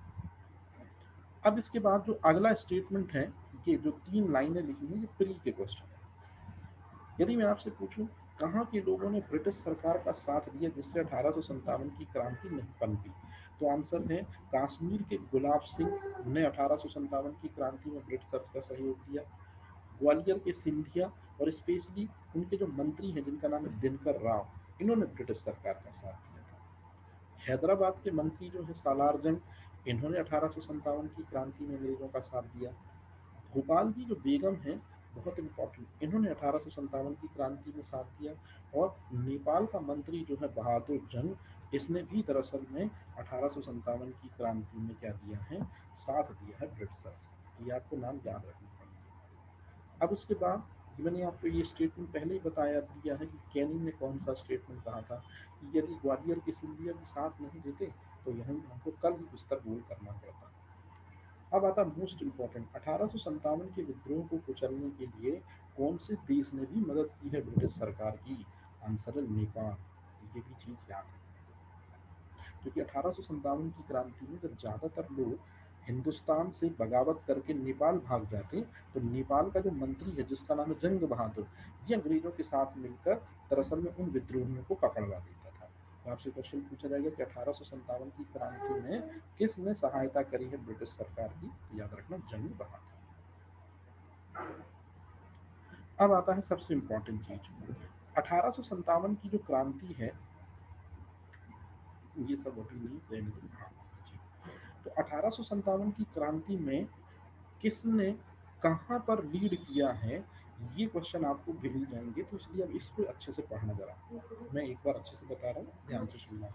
अब इसके बाद जो अगला स्टेटमेंट है, ये जो 3 लाइनें लिखी हैं, ये प्री के क्वेश्चन है। यदि मैं आपसे पूछूं कहाँ के लोगों ने ब्रिटिश सरकार का साथ दिया जिससे 1857 की क्रांति नहीं पनपी, तो आंसर है कश्मीर के गुलाब सिंह ने 1857 की क्रांति में ब्रिटिशर्स का सहयोग दिया। ग्वालियर के सिंधिया और स्पेशली उनके जो मंत्री हैं जिनका नाम है दिनकर राव, इन्होंने ब्रिटिश सरकार का साथ दिया था। हैदराबाद के मंत्री जो है सालार जंग, इन्होंने 1857 की क्रांति में अंग्रेजों का साथ दिया। भोपाल की जो बेगम है बहुत इंपॉर्टेंट, इन्होंने 1857 की क्रांति में साथ दिया। और नेपाल का मंत्री जो है बहादुर जंग, इसने भी दरअसल में 1857 की क्रांति में क्या दिया है, साथ दिया है ब्रिटिशर्स। ये आपको नाम याद रखना पड़ेगा। अब उसके बाद मैंने आपको ये स्टेटमेंट पहले ही बताया दिया है कि कैनिंग ने कौन सा स्टेटमेंट कहा था कि यदि ग्वालियर की सिंधिया भी साथ नहीं देते तो यहीं हमको कल ही बिस्तर गोल करना पड़ता। अब आता मोस्ट इम्पोर्टेंट, 1857 के विद्रोह को कुचलने के लिए कौन से देश ने भी मदद की है ब्रिटिश सरकार की? आंसर है नेपाल। ये भी चीज याद है, क्योंकि 1857 की क्रांति में जब ज्यादातर लोग हिंदुस्तान से बगावत करके नेपाल भाग जाते, तो नेपाल का जो मंत्री है जिसका नाम है जंग बहादुर, ये अंग्रेजों के साथ मिलकर दरअसल में उन विद्रोहियों को पकड़वा देता था। तो आपसे क्वेश्चन पूछा जाएगा कि 1857 की क्रांति में किसने सहायता करी है ब्रिटिश सरकार की? तो याद रखना, जंग बहादुर। अब आता है सबसे इंपॉर्टेंट चीज, 1857 की जो क्रांति है, ये सब अभी नहीं रहने दो, हाँ जी। तो 1857 की क्रांति में किसने कहां पर लीड किया है, ये क्वेश्चन आपको भूल जाएंगे, तो इसलिए अब इसको अच्छे से पढ़ना जरा। मैं एक बार अच्छे से बता रहा हूँ, ध्यान से सुनना।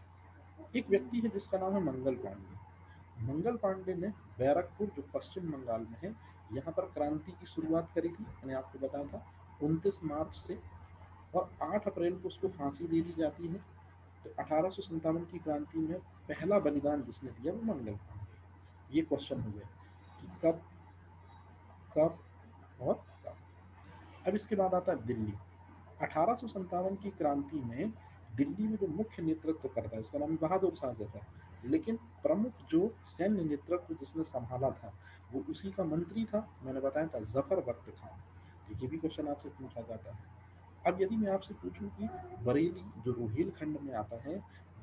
एक व्यक्ति है जिसका नाम है मंगल पांडे। मंगल पांडे ने बैरकपुर, जो पश्चिम बंगाल में है, यहाँ पर क्रांति की शुरुआत करी थी। मैंने आपको बताया था 29 मार्च से, और 8 अप्रैल को उसको फांसी दे दी जाती है। तो 1857 की क्रांति में पहला बलिदान जिसने दिया वो मंगल पांडे। ये क्वेश्चन हो गया कि कब कब और कब। अब इसके बाद आता है दिल्ली। 1857 की क्रांति में दिल्ली में जो मुख्य नेतृत्व करता है उसका नाम बहादुर शाह जफर, लेकिन प्रमुख जो सैन्य नेतृत्व जिसने संभाला था वो उसी का मंत्री था, मैंने बताया था, जफर बख्त खान। तो ये भी क्वेश्चन आपसे पूछा जाता है। अब यदि मैं आपसे पूछूं कि बरेली जो रोहिलखंड में आता है,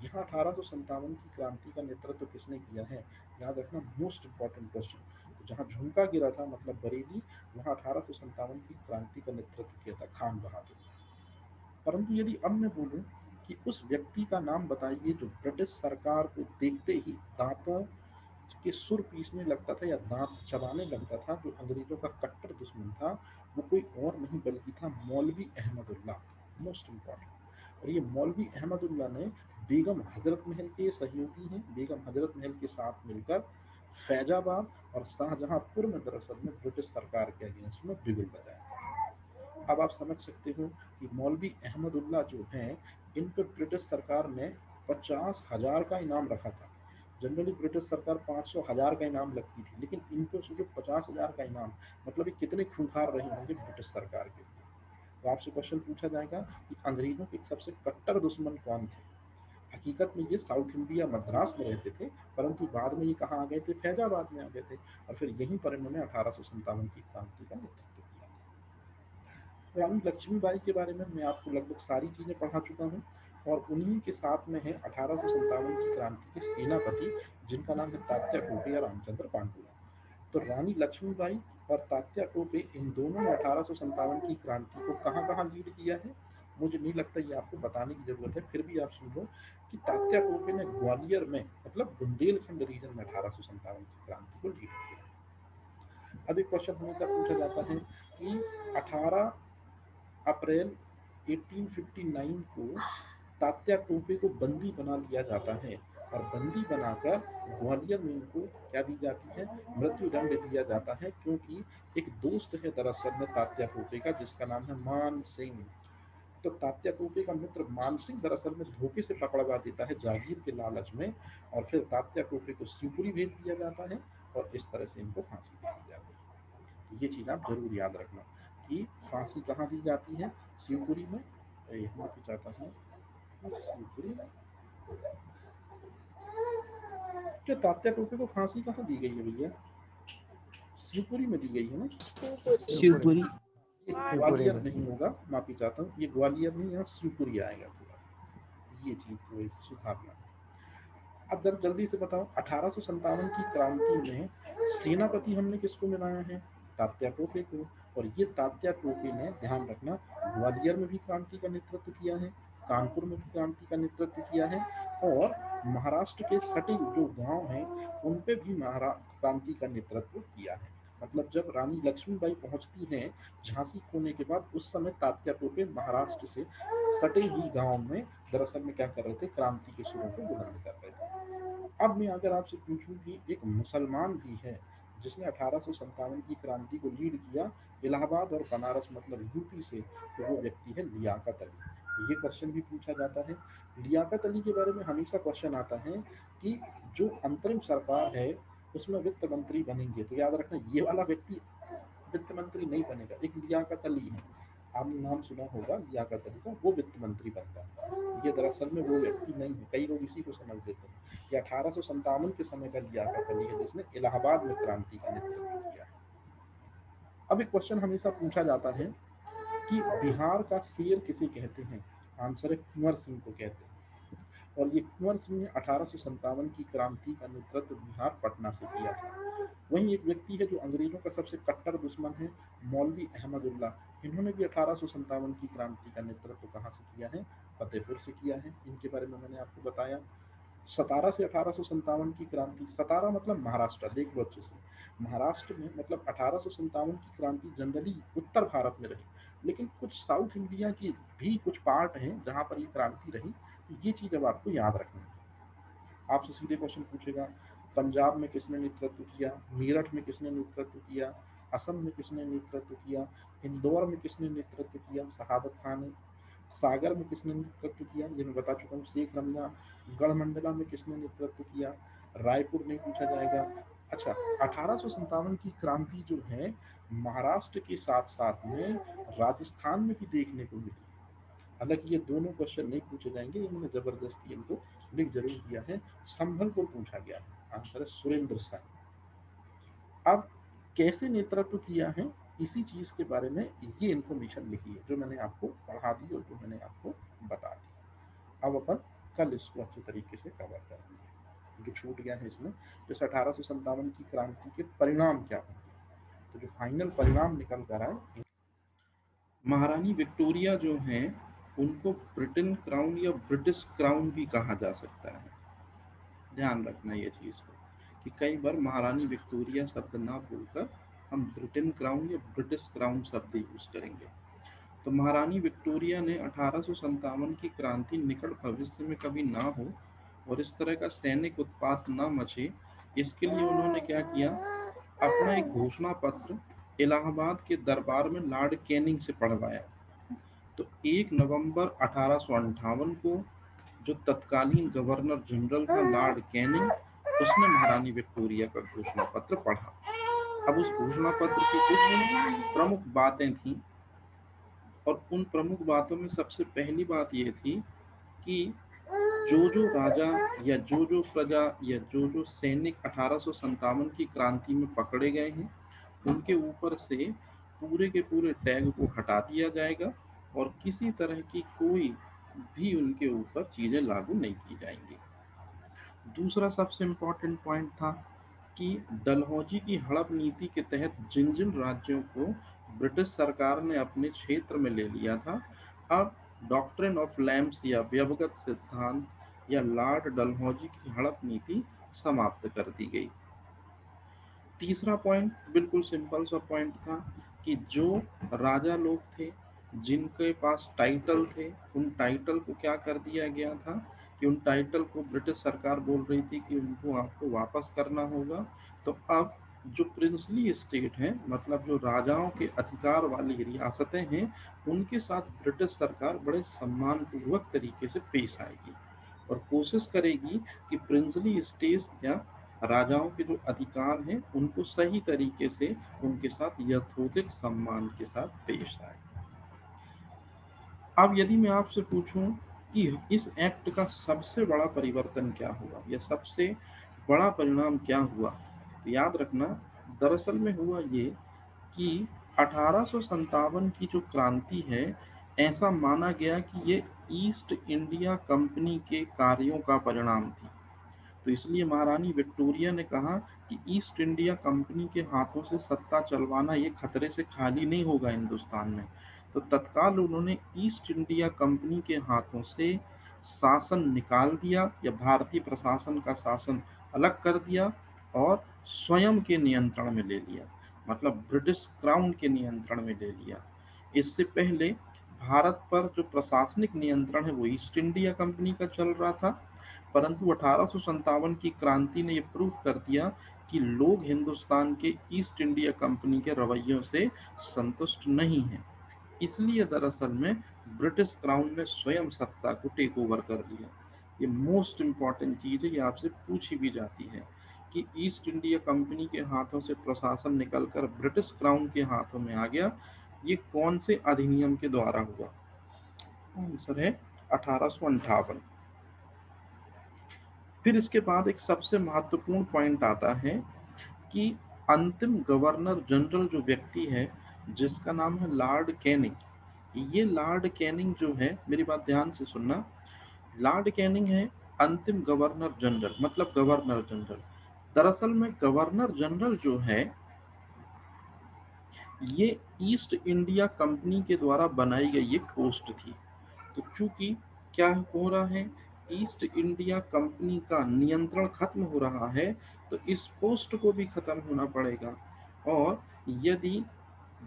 यहाँ 1857 की क्रांति का नेतृत्व किसने किया है? याद रखना, मोस्ट इंपॉर्टेंट क्वेश्चन। तो जहाँ झुमका गिरा था मतलब बरेली, वहाँ 1857 की क्रांति का नेतृत्व किया था खान बहादुर। परंतु यदि अब मैं बोलूं कि उस व्यक्ति का नाम बताइए जो ब्रिटिश सरकार को देखते ही दांतों के सुर पीसने लगता था या दांत चबाने लगता था, जो अंग्रेजों का कट्टर दुश्मन था, वो कोई और नहीं बल्कि था मौलवी अहमदुल्ला। Most important. और ये मौलवी अहमदुल्ला ने बेगम हजरत महल के सहयोगी हैं, बेगम हजरत महल के साथ मिलकर फैजाबाद और शाहजहांपुर में दरअसल में ब्रिटिश सरकार के अगेंस्ट में बिगुल बजाया। अब आप समझ सकते हो कि मौलवी अहमदुल्ला जो हैं, इन पर ब्रिटिश सरकार ने 50,000 का इनाम रखा था। जनरली ब्रिटिश सरकार 500,000 का इनाम लगती थी, लेकिन इन पर जो 50,000 का इनाम, मतलब ये कितने खूंखार रहे होंगे ब्रिटिश सरकार के लिए। तो आपसे क्वेश्चन पूछा जाएगा कि अंग्रेजों के सबसे कट्टर दुश्मन कौन थे? हकीकत में ये साउथ इंडिया मद्रास में रहते थे, परंतु बाद में ये कहाँ आ गए थे? फैजाबाद में आ गए थे, और फिर यहीं पर इन्होंने 1857 की क्रांति का नेतृत्व किया। रानी लक्ष्मीबाई के बारे में मैं आपको लगभग सारी चीजें पढ़ा चुका हूँ, और उन्हीं के साथ में है 1857 की क्रांति के सेनापति, जिनका नाम है तात्या टोपे या रामचंद्र पांडु। तो रानी लक्ष्मीबाई और तात्या टोपे, इन दोनों ने 1857 की क्रांति को कहाँ कहाँ लीड किया है, मुझे नहीं लगता ये आपको बताने की जरूरत है, फिर भी आप सुन लो कि तात्या टोपे ने ग्वालियर में, मतलब बुंदेलखंड रीजन में 1857 की क्रांति को लीड किया। अब एक क्वेश्चन हमेशा पूछा जाता है कि 18 अप्रैल 1859 को तात्या टोपे को बंदी बना लिया जाता है, और बंदी बनाकर ग्वालियर में उनको क्या दी जाती है? मृत्यु दंड दिया जाता है, क्योंकि एक दोस्त है दरअसल में तात्या टोपे का जिसका नाम है मान सिंह। तो तात्या टोपे का मित्र मान सिंह दरअसल में धोखे से पकड़वा देता है जागीर के लालच में, और फिर तात्या टोपे को शिवपुरी भेज दिया जाता है, और इस तरह से इनको फांसी दे दी जाती है। तो ये चीज आप जरूर याद रखना कि फांसी कहाँ दी जाती है? शिवपुरी में। मैं चाहता हूँ शिवपुरी में। जो तात्या टोपे को फांसी कहाँ दी गई है भैया? शिवपुरी में दी गई है ना? शिवपुरी। ये ग्वालियर नहीं होगा, माफी चाहता हूँ, ये ग्वालियर नहीं, यहाँ शिवपुरी आएगा पूरा। ये चीज थोड़ी सुधारना। अब जरा जल्दी से बताओ, 1857 की क्रांति में सेनापति हमने किसको बनाया है? तात्या टोपे को। और ये तात्या टोपे ने, ध्यान रखना, ग्वालियर में भी क्रांति का नेतृत्व किया है, कानपुर में भी क्रांति का नेतृत्व किया है, और महाराष्ट्र के सटे जो गांव हैं उन पे भी क्रांति का नेतृत्व किया है। मतलब जब रानी लक्ष्मीबाई पहुंचती हैं झांसी खोने के बाद, उस समय तात्या टोपे महाराष्ट्र से सटे हुई गांव में दरअसल में क्या कर रहे थे, क्रांति के सुरों को बुलंद कर रहे थे। अब मैं अगर आपसे पूछूं कि एक मुसलमान भी है जिसने 1857 की क्रांति को लीड किया, इलाहाबाद और बनारस मतलब यूपी से, तो वो व्यक्ति है लियाकत अली। ये क्वेश्चन भी पूछा जाता है। लियाकत अली के बारे में हमेशा क्वेश्चन आता है कि जो अंतरिम सरकार है उसमें वित्त मंत्री बनेंगे, तो याद रखना ये वाला व्यक्ति वित्त मंत्री नहीं बनेगा, एक लियाकत अली है, आपने नाम सुना होगा लियाकत अली का, वो वित्त मंत्री बनता है। ये दरअसल में वो व्यक्ति नहीं है, कई लोग इसी को समझ देते हैं। ये 1857 के समय का लियाकत अली है जिसने इलाहाबाद में क्रांति का नेतृत्व किया। अब एक क्वेश्चन हमेशा पूछा जाता है कि बिहार का शेर किसे कहते हैं, आंसर है कुंवर सिंह को कहते हैं। और ये कुंवर सिंह ने 1857 की क्रांति का नेतृत्व बिहार पटना से किया था। वहीं एक व्यक्ति है जो अंग्रेजों का सबसे कट्टर दुश्मन है, मौलवी अहमदुल्ला। इन्होंने भी 1857 की क्रांति का नेतृत्व कहाँ से किया है, फतेहपुर से किया है। इनके बारे में मैंने आपको बताया। 17 से 1857 की क्रांति, 17 मतलब महाराष्ट्र, देख लो अच्छे से, महाराष्ट्र में मतलब 1857 की क्रांति जनरली उत्तर भारत में रही, लेकिन कुछ साउथ इंडिया की भी कुछ पार्ट हैं जहां पर ये क्रांति रही। ये चीज अब आपको याद रखनी है। आपसे सीधे क्वेश्चन पूछेगा, पंजाब में किसने नेतृत्व किया, मेरठ में किसने नेतृत्व किया, असम में किसने नेतृत्व किया, इंदौर में किसने नेतृत्व किया, शहादत खान ने। सागर में किसने नेतृत्व किया, ये मैं बता चुका हूँ, शेख रमजा। गढ़मंडला में किसने नेतृत्व किया, रायपुर नहीं पूछा जाएगा। अच्छा, 1857 की क्रांति जो है महाराष्ट्र के साथ साथ में राजस्थान में भी देखने को मिली। हालांकि ये दोनों क्वेश्चन नहीं पूछे जाएंगे, ये मैंने जबरदस्ती इनको लिख जरूर दिया है। संभल को पूछा गया है, आंसर है सुरेंद्र शाह। अब कैसे नेतृत्व किया है, इसी चीज के बारे में ये इंफॉर्मेशन लिखी है जो मैंने आपको पढ़ा दी और जो मैंने आपको बता दी। अब अपन कल इसको अच्छे तरीके से कवर करेंगे, जो छूट गया है इसमें। जैसे 1857 की क्रांति के परिणाम क्या होंगे, तो जो फाइनल परिणाम निकल कर आए, महारानी विक्टोरिया जो हैं उनको ब्रिटेन क्राउन या ब्रिटिश क्राउन भी कहा जा सकता है। ध्यान रखना ये चीज़ को कि कई बार महारानी विक्टोरिया शब्द ना बोलकर हम ब्रिटेन क्राउन या ब्रिटिश क्राउन शब्द यूज करेंगे। तो महारानी विक्टोरिया ने 1857 की क्रांति निकट भविष्य में कभी ना हो और इस तरह का सैनिक उत्पात ना मचे, इसके लिए उन्होंने क्या किया, अपना एक घोषणा पत्र इलाहाबाद के दरबार में लॉर्ड कैनिंग से पढ़वाया। तो 1 नवंबर 1858 को जो तत्कालीन गवर्नर जनरल था लॉर्ड कैनिंग, उसने महारानी विक्टोरिया का घोषणा पत्र पढ़ा। अब उस घोषणा पत्र की कुछ प्रमुख बातें थी और उन प्रमुख बातों में सबसे पहली बात यह थी कि जो राजा या जो प्रजा या जो सैनिक 1857 की क्रांति में पकड़े गए हैं उनके ऊपर से पूरे के पूरे टैग को हटा दिया जाएगा और किसी तरह की कोई भी उनके ऊपर चीजें लागू नहीं की जाएंगी। दूसरा सबसे इम्पोर्टेंट पॉइंट था कि डलहौजी की हड़प नीति के तहत जिन जिन राज्यों को ब्रिटिश सरकार ने अपने क्षेत्र में ले लिया था, अब डॉक्ट्रिन ऑफ लैम्स या व्यवगत सिद्धांत या लॉर्ड डलहौजी की हड़प नीति समाप्त कर दी गई। तीसरा पॉइंट बिल्कुल सिंपल सा पॉइंट था कि जो राजा लोग थे जिनके पास टाइटल थे, उन टाइटल को क्या कर दिया गया था कि उन टाइटल को ब्रिटिश सरकार बोल रही थी कि उनको आपको वापस करना होगा। तो अब जो प्रिंसली स्टेट हैं, मतलब जो राजाओं के अधिकार वाली रियासतें हैं, उनके साथ ब्रिटिश सरकार बड़े सम्मानपूर्वक तरीके से पेश आएगी और कोशिश करेगी कि प्रिंसली स्टेट या राजाओं के जो अधिकार हैं उनको सही तरीके से उनके साथ यथोचित सम्मान के साथ पेश आए। अब यदि मैं आपसे पूछूं कि इस एक्ट का सबसे बड़ा परिवर्तन क्या हुआ या सबसे बड़ा परिणाम क्या हुआ, तो याद रखना दरअसल में हुआ ये कि 1857 की जो क्रांति है, ऐसा माना गया कि ये ईस्ट इंडिया कंपनी के कार्यों का परिणाम थी। तो इसलिए महारानी विक्टोरिया ने कहा कि ईस्ट इंडिया कंपनी के हाथों से सत्ता चलवाना ये खतरे से खाली नहीं होगा हिंदुस्तान में। तो तत्काल उन्होंने ईस्ट इंडिया कंपनी के हाथों से शासन निकाल दिया या भारतीय प्रशासन का शासन अलग कर दिया और स्वयं के नियंत्रण में ले लिया। मतलब ब्रिटिश क्राउन के नियंत्रण में ले लिया। इससे पहले भारत पर जो प्रशासनिक नियंत्रण है वो ईस्ट इंडिया कंपनी का चल रहा था, परंतु 1857 की क्रांति ने यह प्रूव कर दिया कि लोग हिंदुस्तान के ईस्ट इंडिया कंपनी के रवैयों से संतुष्ट नहीं हैं। इसलिए दरअसल में ब्रिटिश क्राउन ने स्वयं सत्ता को टेक ओवर कर लिया। ये मोस्ट इम्पॉर्टेंट चीज है, ये आपसे पूछी भी जाती है कि ईस्ट इंडिया कंपनी के हाथों से प्रशासन निकलकर ब्रिटिश क्राउन के हाथों में आ गया, ये कौन से अधिनियम के द्वारा हुआ? आंसर है 1858। फिर इसके बाद एक सबसे महत्वपूर्ण पॉइंट आता है कि अंतिम गवर्नर जनरल जो व्यक्ति है जिसका नाम है लॉर्ड कैनिंग, ये लॉर्ड कैनिंग जो है, मेरी बात ध्यान से सुनना, लॉर्ड कैनिंग है अंतिम गवर्नर जनरल, मतलब गवर्नर जनरल। दरअसल में गवर्नर जनरल जो है ये ईस्ट इंडिया कंपनी के द्वारा बनाई गई एक पोस्ट थी। तो चूंकि क्या हो रहा है, ईस्ट इंडिया कंपनी का नियंत्रण खत्म हो रहा है, तो इस पोस्ट को भी खत्म होना पड़ेगा। और यदि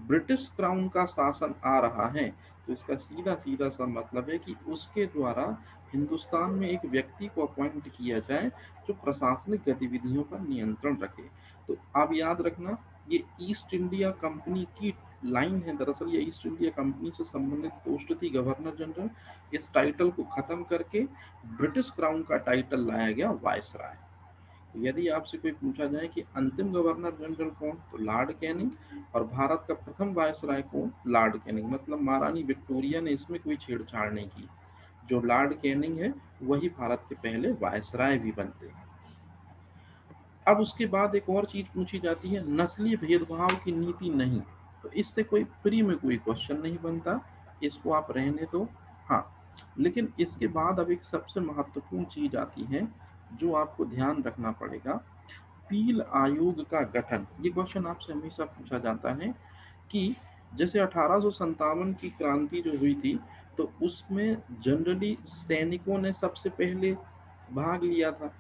ब्रिटिश क्राउन का शासन आ रहा है तो इसका सीधा सीधा सा मतलब है कि उसके द्वारा हिंदुस्तान में एक व्यक्ति को अपॉइंट किया जाए जो प्रशासनिक गतिविधियों पर नियंत्रण रखे। तो आप याद रखना, ये ईस्ट इंडिया कंपनी की लाइन है, दरअसल ये ईस्ट इंडिया कंपनी से संबंधित पोस्ट थी गवर्नर जनरल। इस टाइटल को खत्म करके ब्रिटिश क्राउन का टाइटल लाया गया वायसराय। यदि आपसे कोई पूछा जाए कि अंतिम गवर्नर जनरल कौन, तो लॉर्ड कैनिंग, और भारत का प्रथम वायसराय कौन, लॉर्ड कैनिंग। मतलब महारानी विक्टोरिया ने इसमें कोई छेड़छाड़ नहीं की, जो लॉर्ड कैनिंग है वही भारत के पहले वायसराय भी बनते हैं। अब उसके बाद एक और चीज पूछी जाती है, नस्लीय भेदभाव की नीति नहीं, तो इससे कोई फ्री में कोई क्वेश्चन नहीं बनता, इसको आप रहने दो। हाँ, लेकिन इसके बाद अब एक सबसे महत्वपूर्ण चीज आती है जो आपको ध्यान रखना पड़ेगा, पील आयोग का गठन। ये क्वेश्चन आपसे हमेशा पूछा जाता है कि जैसे 1857 की क्रांति जो हुई थी तो उसमें जनरली सैनिकों ने सबसे पहले भाग लिया था।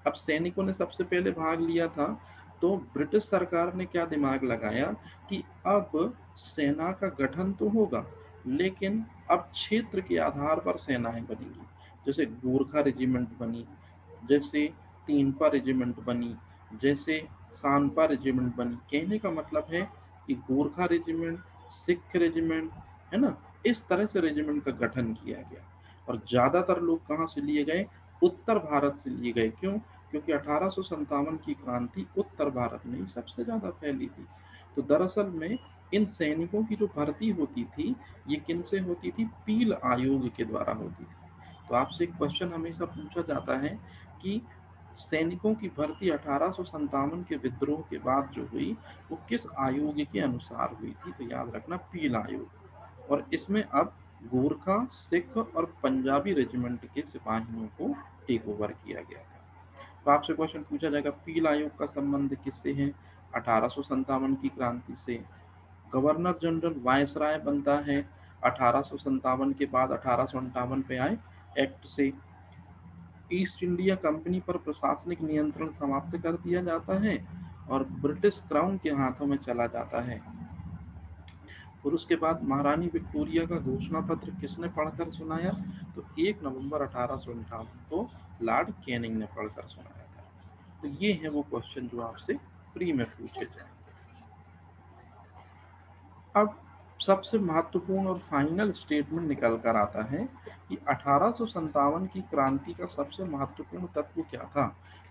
अब सैनिकों ने सबसे पहले भाग लिया था तो ब्रिटिश सरकार ने क्या दिमाग लगाया कि अब सेना का गठन तो होगा, लेकिन अब क्षेत्र के आधार पर सेनाएं बनेंगी। जैसे गोरखा रेजिमेंट बनी, जैसे तीनपा रेजिमेंट बनी, जैसे सानपा रेजिमेंट बनी। कहने का मतलब है कि गोरखा रेजिमेंट, सिख रेजिमेंट, है ना, इस तरह से रेजिमेंट का गठन किया गया। और ज्यादातर लोग कहाँ से लिए गए, उत्तर भारत से लिए गए। क्यों? क्योंकि 1857 की क्रांति उत्तर भारत में ही सबसे ज्यादा फैली थी। तो दरअसल में इन सैनिकों की जो भर्ती होती थी ये किन से होती थी, पील आयोग के द्वारा होती थी। तो आपसे एक क्वेश्चन हमेशा पूछा जाता है कि सैनिकों की भर्ती 1857 के विद्रोह के बाद जो हुई वो किस आयोग के अनुसार हुई थी, तो याद रखना पील आयोग। और इसमें अब गोरखा, सिख और पंजाबी रेजिमेंट के सिपाहियों को टेक ओवर किया गया था। तो आपसे क्वेश्चन पूछा जाएगा पील आयोग का संबंध किससे है, 1857 की क्रांति से। गवर्नर जनरल वायसराय बनता है 1857 के बाद 1858 पे आए एक्ट से। ईस्ट इंडिया कंपनी पर प्रशासनिक नियंत्रण समाप्त कर दिया जाता है और ब्रिटिश क्राउन के हाथों में चला जाता है। और उसके बाद महारानी विक्टोरिया का घोषणा पत्र किसने पढ़कर सुनाया, तो 1 नवंबर 1858 को लॉर्ड कैनिंग ने पढ़कर सुनाया था। तो ये है वो क्वेश्चन जो आपसे प्री में पूछे जाएंगे। अब सबसे महत्वपूर्ण और फाइनल स्टेटमेंट निकल कर आता है कि 1857 की क्रांति का सबसे महत्वपूर्ण तत्व क्या था।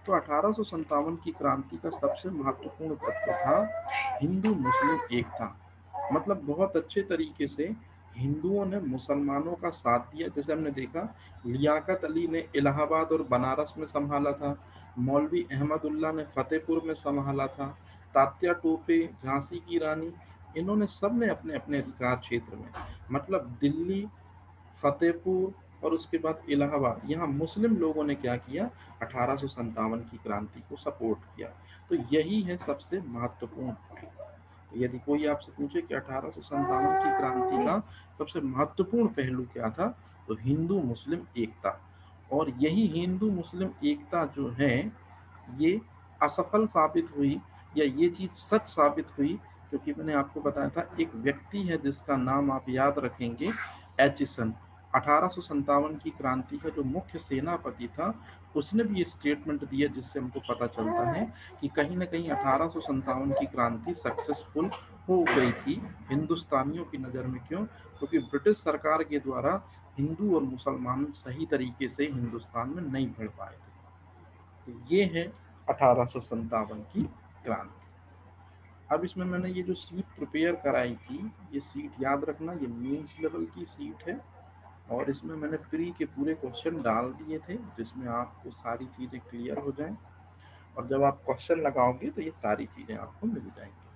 तो 1857 की क्रांति का सबसे महत्वपूर्ण तत्व था हिंदू मुस्लिम एकता। मतलब बहुत अच्छे तरीके से हिंदुओं ने मुसलमानों का साथ दिया। जैसे हमने देखा लियाकत अली ने इलाहाबाद और बनारस में संभाला था, मौलवी अहमदुल्ला ने फतेहपुर में संभाला था, तात्या टोपे, झांसी की रानी, इन्होंने सब ने अपने अपने अधिकार क्षेत्र में, मतलब दिल्ली, फतेहपुर और उसके बाद इलाहाबाद, यहाँ मुस्लिम लोगों ने क्या किया, 1857 की क्रांति को सपोर्ट किया। तो यही है सबसे महत्वपूर्ण पॉइंट। तो यदि कोई आपसे पूछे कि 1857 की क्रांति का सबसे महत्वपूर्ण पहलू क्या था, तो हिंदू मुस्लिम एकता। और यही हिंदू मुस्लिम एकता जो है ये असफल साबित हुई, या ये चीज सच साबित हुई क्योंकि मैंने आपको बताया था एक व्यक्ति है जिसका नाम आप याद रखेंगे, एचिसन। 1857 की क्रांति का जो मुख्य सेनापति था, उसने भी ये स्टेटमेंट दिया, जिससे हमको पता चलता है कि कहीं ना कहीं 1857 की क्रांति सक्सेसफुल हो गई थी हिंदुस्तानियों की नज़र में। क्यों? क्योंकि ब्रिटिश सरकार के द्वारा हिंदू और मुसलमान सही तरीके से हिंदुस्तान में नहीं बढ़ पाए थे। तो ये है 1857 की क्रांति। अब इसमें मैंने ये जो सीट प्रिपेयर कराई थी, ये सीट याद रखना, ये मेंस लेवल की सीट है, और इसमें मैंने प्री के पूरे क्वेश्चन डाल दिए थे, जिसमें आपको सारी चीज़ें क्लियर हो जाएं, और जब आप क्वेश्चन लगाओगे तो ये सारी चीज़ें आपको मिल जाएंगी।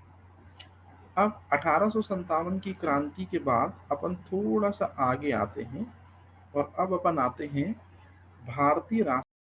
अब 1857 की क्रांति के बाद अपन थोड़ा सा आगे आते हैं, और अब अपन आते हैं भारतीय राष्ट्र